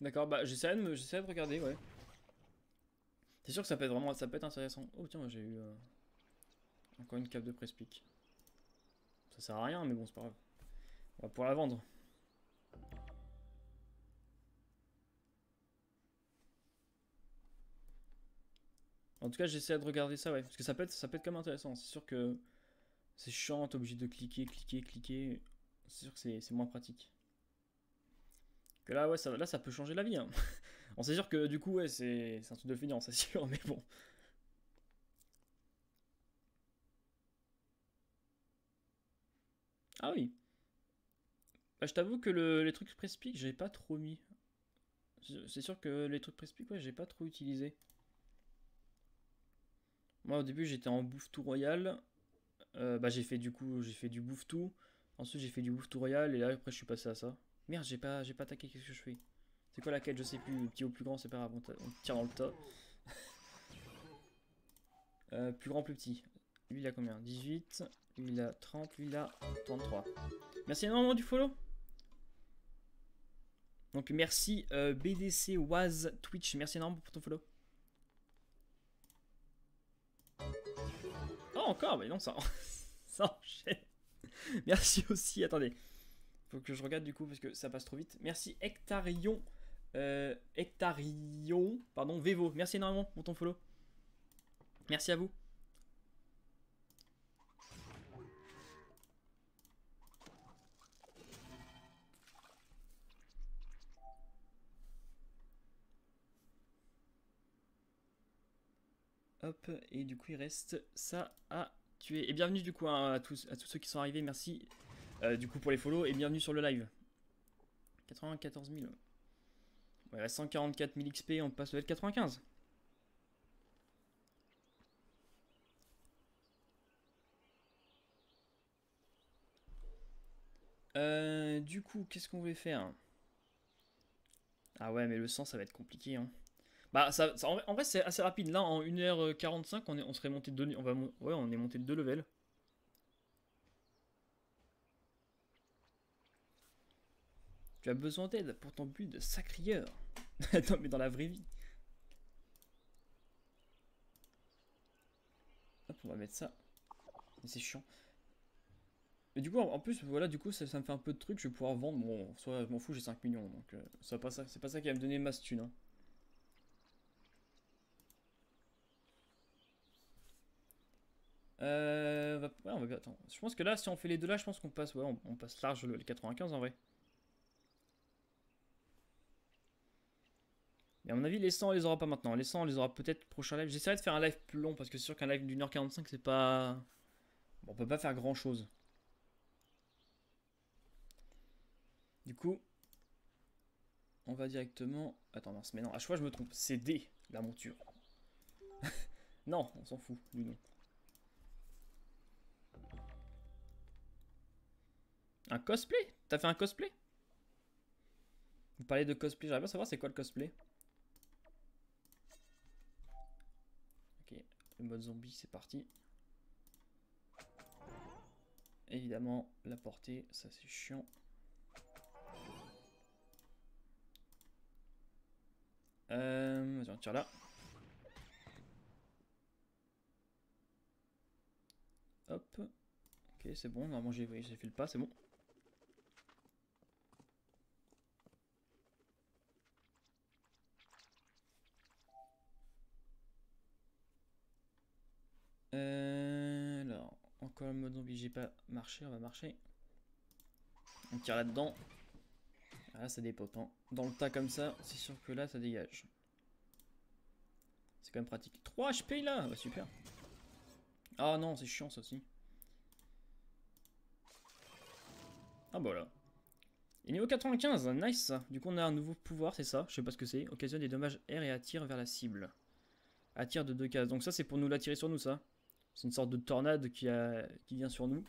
D'accord, bah j'essaierai de regarder, ouais. C'est sûr que ça peut être vraiment, ça peut être intéressant. Oh tiens, j'ai eu encore une cape de presse-pique. Ça sert à rien, mais bon, c'est pas grave. On va pouvoir la vendre. En tout cas, j'essaie de regarder ça, ouais. Parce que ça peut être quand même intéressant. C'est sûr que c'est chiant, t'es obligé de cliquer, cliquer, cliquer. C'est sûr que c'est moins pratique. Que là, ouais, là, ça peut changer la vie, hein. On sait sûr que du coup, ouais, c'est un truc de feignant, c'est sûr, mais bon. Ah oui. Bah, je t'avoue que les trucs press-pick, j'ai pas trop mis. C'est sûr que les trucs press-pick, ouais, j'ai pas trop utilisé. Moi, au début, j'étais en bouffe tout royal. Bah, j'ai fait du bouffe tout. Ensuite, j'ai fait du bouffe tout royal. Et là, après, je suis passé à ça. Merde, j'ai pas attaqué. Qu'est-ce que je fais? C'est quoi la quête? Je sais plus. Le petit ou plus grand, c'est pas grave. On tire dans le tas. Plus grand, plus petit. Lui, il a combien? 18. Lui, il a 30. Lui, il a 33. Merci énormément du follow. Donc, merci BDC Waz Twitch. Merci énormément pour ton follow. Oh, encore? Bah non, ça, ça enchaîne. Merci aussi. Attendez. Faut que je regarde du coup parce que ça passe trop vite. Merci Hectarion. Hectarion. Pardon, Vevo. Merci énormément pour ton follow. Merci à vous. Hop, et du coup il reste ça à tuer. Et bienvenue du coup à tous ceux qui sont arrivés. Merci du coup pour les follow et bienvenue sur le live. 94 000. Ouais, il reste 144 000 XP, on passe level 95. Du coup, qu'est-ce qu'on voulait faire? Ah ouais, mais le sang, ça va être compliqué, hein. Bah, en vrai, c'est assez rapide. Là, en 1h45, on serait monté de 2... Ouais, on est monté de 2 levels. Tu as besoin d'aide pour ton but de sacrieur. Attends, mais dans la vraie vie. Hop, on va mettre ça. Mais c'est chiant. Mais du coup, en plus, voilà, du coup, ça me fait un peu de trucs. Je vais pouvoir vendre. Bon, soit je m'en fous, j'ai 5 millions. Donc, c'est pas ça qui va me donner masse thune, hein. Ouais, on va... Attends, je pense que là, si on fait les deux là, je pense qu'on passe... Ouais, on passe large le 95 en vrai. Mais à mon avis, les 100, on les aura pas maintenant. Les 100, on les aura peut-être prochain live. J'essaierai de faire un live plus long parce que c'est sûr qu'un live d'1h45, c'est pas... Bon, on peut pas faire grand chose. Du coup, on va directement... Attends, mince, mais non, à chaque fois je me trompe. C'est D, la monture. Non, on s'en fout, du nom. Un cosplay? T'as fait un cosplay? Vous parlez de cosplay, j'aimerais bien savoir c'est quoi le cosplay. Ok, le mode zombie, c'est parti. Évidemment, la portée, ça c'est chiant. Vas-y, on tire là. Hop. Ok, c'est bon. Normalement, j'ai fait le pas, c'est bon. Alors, encore le mode zombie, j'ai pas marché, on va marcher. On tire là-dedans. Ah, là, ça dépop. Hein. Dans le tas comme ça, c'est sûr que là, ça dégage. C'est quand même pratique. 3 HP là, bah, super. Ah non, c'est chiant ça aussi. Ah bah là. Et niveau 95, nice ça. Du coup, on a un nouveau pouvoir, c'est ça. Je sais pas ce que c'est. Occasionne des dommages air et attire vers la cible. Attire de 2 cases. Donc ça, c'est pour nous l'attirer sur nous, ça. C'est une sorte de tornade qui vient sur nous.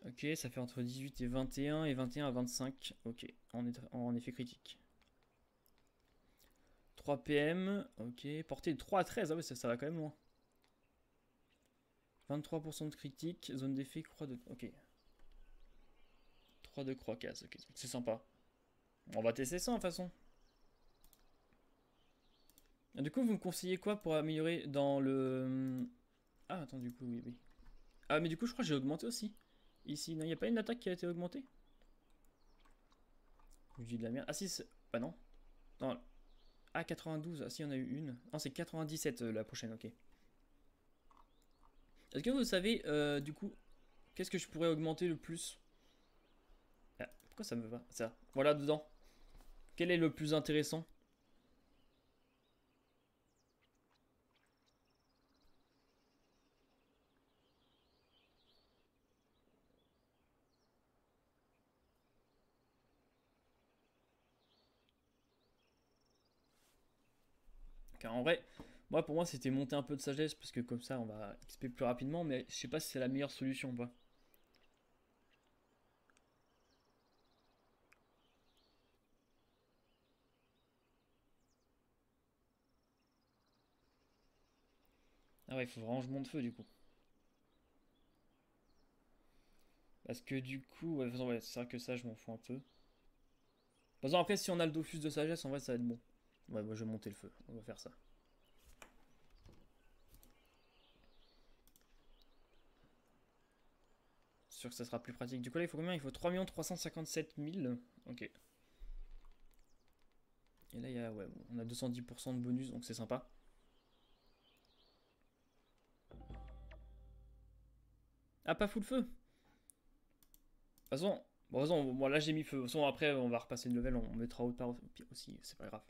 Ok, ça fait entre 18 et 21 et 21 à 25. Ok, en effet critique. 3 PM, ok. Portée de 3 à 13, ah ouais, ça va quand même loin. 23% de critique, zone d'effet, croix de... Ok. 3 de croix casse, ok, c'est sympa. On va tester ça de toute façon. Du coup, vous me conseillez quoi pour améliorer dans le... Ah, attends, du coup, oui. Ah, mais du coup, je crois que j'ai augmenté aussi. Ici, non, il n'y a pas une attaque qui a été augmentée? Je dis de la merde. Ah si, bah non. Non. Ah, 92, ah si, on a eu une. Non, c'est 97 la prochaine, ok. Est-ce que vous savez, du coup, qu'est-ce que je pourrais augmenter le plus? Ah, pourquoi ça me va? Ça. Voilà, dedans. Quel est le plus intéressant? Car en vrai, moi pour moi c'était monter un peu de sagesse parce que comme ça on va XP plus rapidement, mais je sais pas si c'est la meilleure solution ou pas. Ah ouais, il faut vraiment que je monte feu du coup. Parce que du coup, ouais, de toute façon, ouais, c'est vrai que ça je m'en fous un peu. De toute façon, après si on a le Dofus de sagesse, en vrai ça va être bon. Ouais, moi je vais monter le feu, on va faire ça. Sûr que ça sera plus pratique. Du coup là il faut combien? Il faut 3 357 000. Ok. Et là il y a, ouais, bon, on a 210% de bonus donc c'est sympa. Ah, pas full feu. De toute façon, bon, de toute façon, bon, là j'ai mis feu. De toute façon, après on va repasser de level, on mettra autre part aussi, c'est pas grave.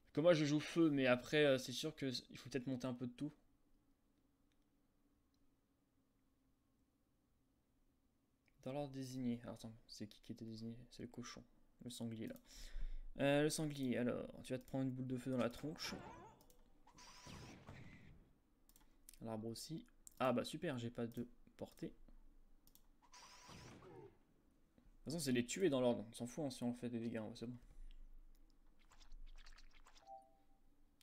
Parce que moi je joue feu, mais après c'est sûr qu'il faut peut-être monter un peu de tout. Dans l'ordre désigné. Alors attends, c'est qui était désigné? C'est le cochon. Le sanglier là. Le sanglier, alors, tu vas te prendre une boule de feu dans la tronche. L'arbre aussi. Ah bah super, j'ai pas de portée. De toute façon, c'est les tuer dans l'ordre. On s'en fout hein, si on fait des dégâts, ouais, c'est bon.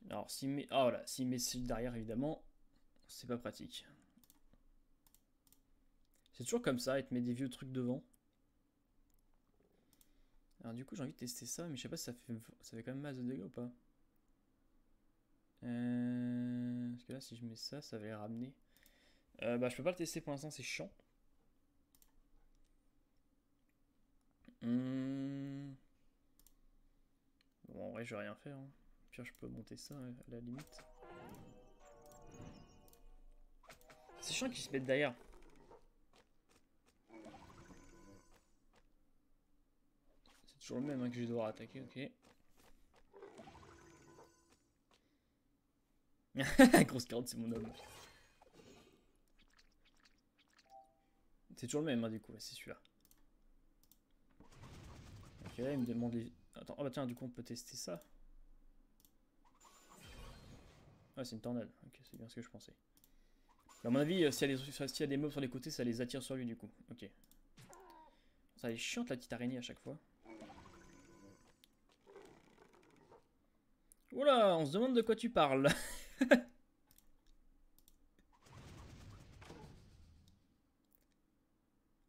Alors, s'il met. Ah voilà, s'il met celui derrière, évidemment, c'est pas pratique. C'est toujours comme ça, il te met des vieux trucs devant. Alors, du coup, j'ai envie de tester ça, mais je sais pas si ça fait quand même masse de dégâts ou pas. Parce que là, si je mets ça, ça va les ramener. Bah, je peux pas le tester pour l'instant, c'est chiant. Bon, en vrai, je vais rien faire. Hein. Puis je peux monter ça à la limite. C'est chiant qu'ils se mettent derrière. C'est toujours le même hein, que je vais devoir attaquer, ok. Grosse carotte, c'est mon homme. C'est toujours le même, hein, du coup, ouais, c'est celui-là. Ok, là, il me demande les... Attends, oh bah tiens, du coup, on peut tester ça. Ouais, c'est une tornade. Ok, c'est bien ce que je pensais. À mon avis, s'il y a des mobs sur les côtés, ça les attire sur lui, du coup. Ok. Ça est chiante, la petite araignée, à chaque fois. Oula, on se demande de quoi tu parles.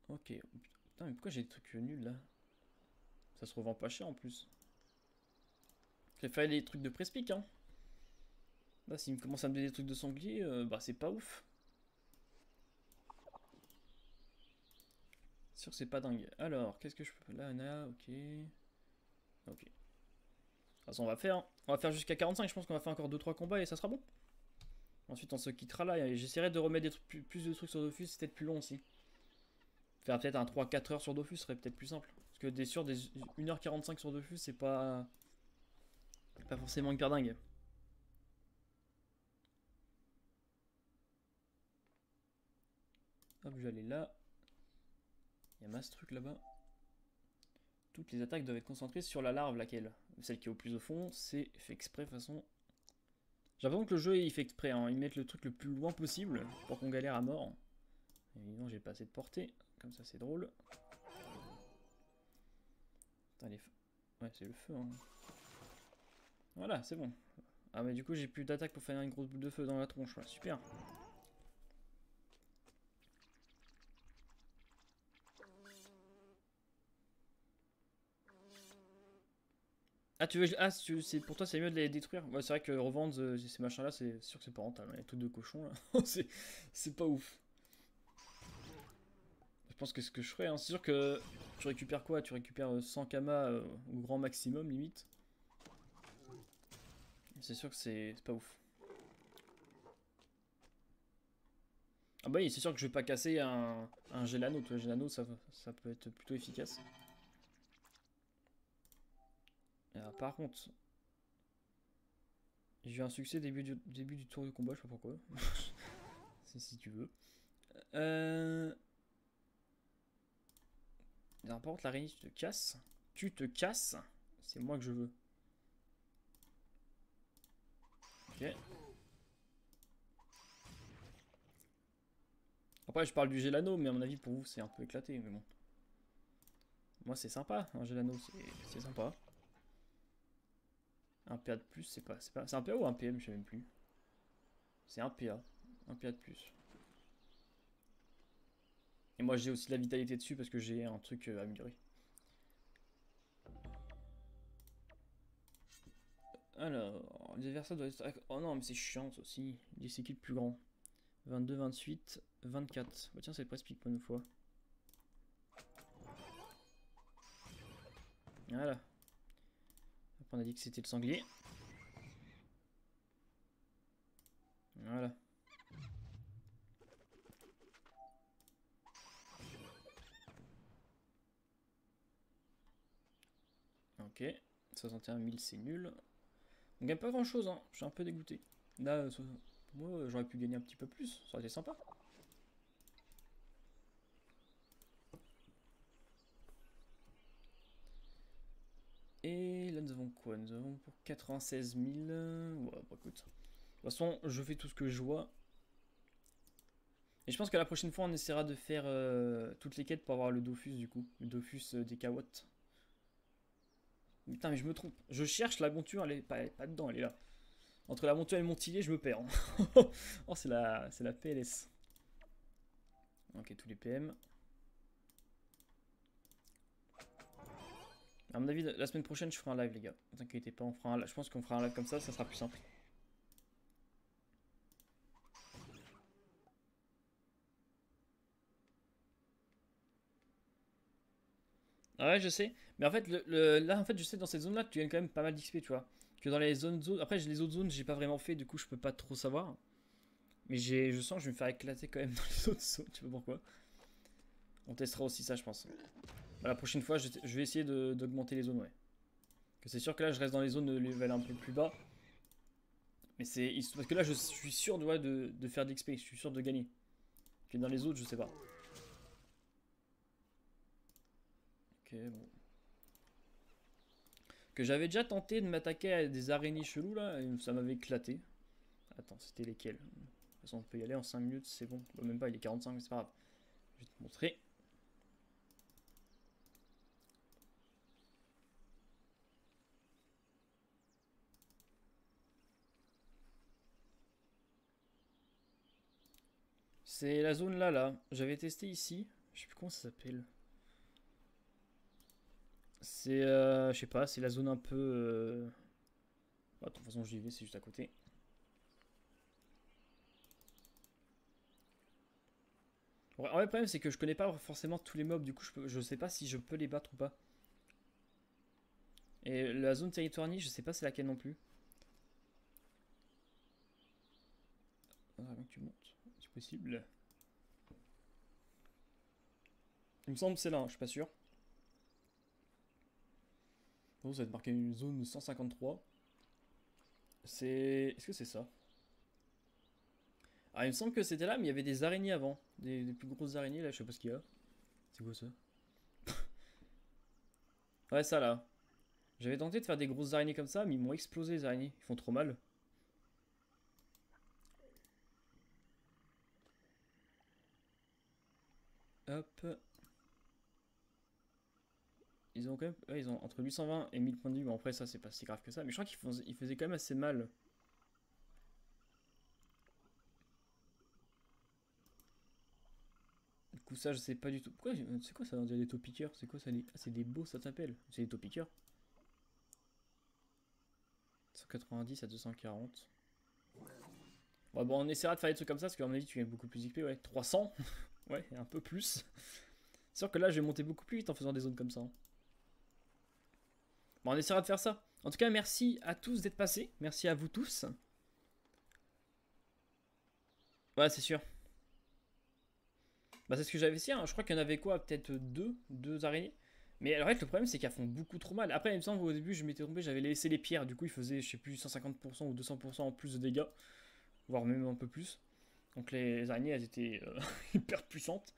Ok. Putain, mais pourquoi j'ai des trucs nuls, là? Ça se revend pas cher, en plus. J'ai fait des trucs de presse-pique, hein. Là, s'il me commence à me donner des trucs de sanglier, bah c'est pas ouf. C'est sûr que c'est pas dingue. Alors, qu'est-ce que je peux... Là, on a... Ok. Ok. De toute façon, on va faire. On va faire jusqu'à 45. Je pense qu'on va faire encore 2-3 combats et ça sera bon. Ensuite, on se quittera là. Et j'essaierai de remettre des trucs, plus de trucs sur Dofus. C'est peut-être plus long aussi. Faire peut-être un 3-4 heures sur Dofus serait peut-être plus simple. Parce que des 1h45 sur Dofus, c'est pas forcément hyper dingue. Hop, je vais aller là. Il y a masse truc là-bas. Toutes les attaques doivent être concentrées sur la larve, laquelle? Celle qui est au plus au fond, c'est fait exprès de toute façon. J'ai l'impression que le jeu il fait exprès, hein. Ils mettent le truc le plus loin possible pour qu'on galère à mort. Évidemment, j'ai pas assez de portée, comme ça c'est drôle. Putain, ouais, c'est le feu, hein. Voilà, c'est bon. Ah, mais du coup, j'ai plus d'attaque pour faire une grosse boule de feu dans la tronche, ouais, super. Ah, tu veux. Ah, c'est pour toi, c'est mieux de les détruire. Ouais, c'est vrai que revendre ces machins-là, c'est sûr que c'est pas rentable. Les trucs de cochon, là, c'est pas ouf. Je pense que ce que je ferais, hein, c'est sûr que tu récupères quoi? Tu récupères 100 kama au grand maximum, limite. C'est sûr que c'est pas ouf. Ah bah oui, c'est sûr que je vais pas casser un Gelano. Tu vois, Gelano, ça peut être plutôt efficace. Alors, par contre, j'ai eu un succès début du tour de combat, je sais pas pourquoi. si tu veux. Par contre, l'araignée, tu te casses. Tu te casses. C'est moi que je veux. Ok. Après, je parle du Gelano, mais à mon avis, pour vous, c'est un peu éclaté. Mais bon. Moi, c'est sympa. Un Gelano, c'est sympa. Un PA de plus, c'est pas. C'est un PA ou un PM, je sais même plus. C'est un PA. Un PA de plus. Et moi, j'ai aussi de la vitalité dessus parce que j'ai un truc amélioré. Alors, les adversaires doivent être... Oh non, mais c'est chiant ça aussi. Les équipes plus grand. 22, 28, 24. Bah tiens, c'est presque pique pour une fois. Voilà. Après, on a dit que c'était le sanglier. Voilà. Ok. 61 000, c'est nul. On gagne pas grand chose, hein. Je suis un peu dégoûté. Là, moi, j'aurais pu gagner un petit peu plus. Ça aurait été sympa. Et là, nous avons quoi? Nous avons pour 96 000. Ouais, bah écoute. De toute façon, je fais tout ce que je vois. Et je pense que la prochaine fois, on essaiera de faire toutes les quêtes pour avoir le Dofus, du coup. Le Dofus des Kawottes. Putain, mais je me trompe. Je cherche la monture, elle est pas dedans, elle est là. Entre la monture et le montillet, je me perds. Oh, c'est la PLS. Ok, tous les PM. À mon avis, la semaine prochaine, je ferai un live, les gars. Ne vous inquiétez pas, je pense qu'on fera un live comme ça sera plus simple. Ah ouais, je sais. Mais en fait, là, en fait, je sais, dans cette zone-là, tu gagnes quand même pas mal d'XP, tu vois. Que dans les zones... Après, les autres zones, j'ai pas vraiment fait, du coup, je peux pas trop savoir. Mais je sens que je vais me faire éclater quand même dans les autres zones, je sais pas pourquoi. On testera aussi ça, je pense. Bah, la prochaine fois, je vais essayer d'augmenter les zones, ouais. Que c'est sûr que là, je reste dans les zones de level un peu plus bas. Mais c'est... Parce que là, je suis sûr de faire d'XP, je suis sûr de gagner. Que dans les autres, je sais pas. Ok, bon. Que j'avais déjà tenté de m'attaquer à des araignées chelous, là, et ça m'avait éclaté. Attends, c'était lesquels? De toute façon, on peut y aller en 5 minutes, c'est bon. Bah, même pas, il est 45, mais c'est pas grave. Je vais te montrer. C'est la zone là. J'avais testé ici. Je sais plus comment ça s'appelle. C'est, je sais pas, c'est la zone un peu... Attends, de toute façon, j'y vais, c'est juste à côté. En vrai, le problème, c'est que je connais pas forcément tous les mobs. Du coup, je sais pas si je peux les battre ou pas. Et la zone territoire niche, je sais pas c'est laquelle non plus. Ah, que tu montes. C'est possible. Il me semble que c'est là, hein, je suis pas sûr. Oh, ça va être marqué une zone 153. C'est... Est-ce que c'est ça? Ah, il me semble que c'était là, mais il y avait des araignées avant. Des plus grosses araignées, là, je sais pas ce qu'il y a. C'est quoi ça? Ouais, ça, là. J'avais tenté de faire des grosses araignées comme ça, mais ils m'ont explosé, les araignées. Ils font trop mal. Hop. Ils ont quand même... Ouais, ils ont entre 820 et 1000 points de vie. Bon, après, ça, c'est pas si grave que ça. Mais je crois qu'ils faisaient quand même assez mal. Du coup, ça, je sais pas du tout. Pourquoi? C'est quoi ça? On dirait des taupiqueurs. C'est quoi ça? Ah, c'est des beaux, ça s'appelle. C'est des taupiqueurs. 190 à 240. Ouais, bon, on essaiera de faire des trucs comme ça, parce qu'à mon avis, tu gagnes beaucoup plus d'XP, ouais. 300. Ouais, un peu plus. C'est sûr que là, je vais monter beaucoup plus vite en faisant des zones comme ça, hein. Bon, on essaiera de faire ça. En tout cas, merci à tous d'être passés. Merci à vous tous. Ouais, c'est sûr. Bah, c'est ce que j'avais essayé, hein. Je crois qu'il y en avait quoi? Peut-être deux araignées. Mais alors, le problème, c'est qu'elles font beaucoup trop mal. Après, il me semble qu'au début, je m'étais trompé, j'avais laissé les pierres. Du coup, ils faisaient, je sais plus, 150% ou 200% en plus de dégâts. Voire même un peu plus. Donc, les araignées, elles étaient hyper puissantes.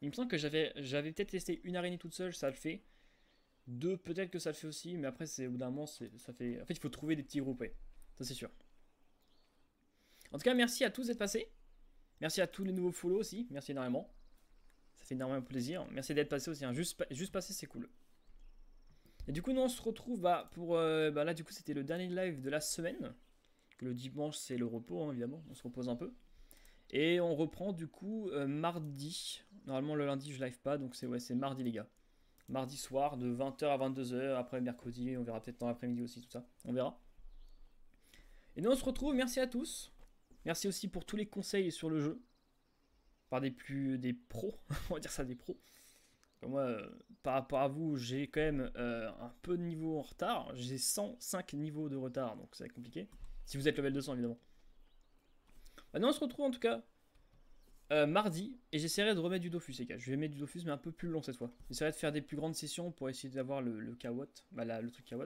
Il me semble que j'avais peut-être testé une araignée toute seule, ça le fait. Deux, peut-être que ça le fait aussi, mais après, c'est au bout d'un moment, ça fait. En fait, il faut trouver des petits groupes, ouais. Ça, c'est sûr. En tout cas, merci à tous d'être passés. Merci à tous les nouveaux follow aussi. Merci énormément. Ça fait énormément plaisir. Merci d'être passé aussi, hein. Juste passer, c'est cool. Et du coup, nous, on se retrouve pour. Là, du coup, c'était le dernier live de la semaine. Que le dimanche, c'est le repos, hein, évidemment. On se repose un peu. Et on reprend du coup mardi. Normalement le lundi je live pas, donc c'est mardi les gars. Mardi soir de 20h à 22h, après mercredi, on verra peut-être dans l'après-midi aussi tout ça. On verra. Et nous on se retrouve, merci à tous. Merci aussi pour tous les conseils sur le jeu. Par des pros, on va dire ça des pros. Moi, par rapport à vous, j'ai quand même un peu de niveau en retard. J'ai 105 niveaux de retard, donc ça va être compliqué. Si vous êtes level 200 évidemment. Nous on se retrouve en tout cas mardi, et j'essaierai de remettre du Dofus, les gars. Je vais mettre du Dofus, mais un peu plus long cette fois. J'essaierai de faire des plus grandes sessions pour essayer d'avoir le Kawot, le truc Kawot.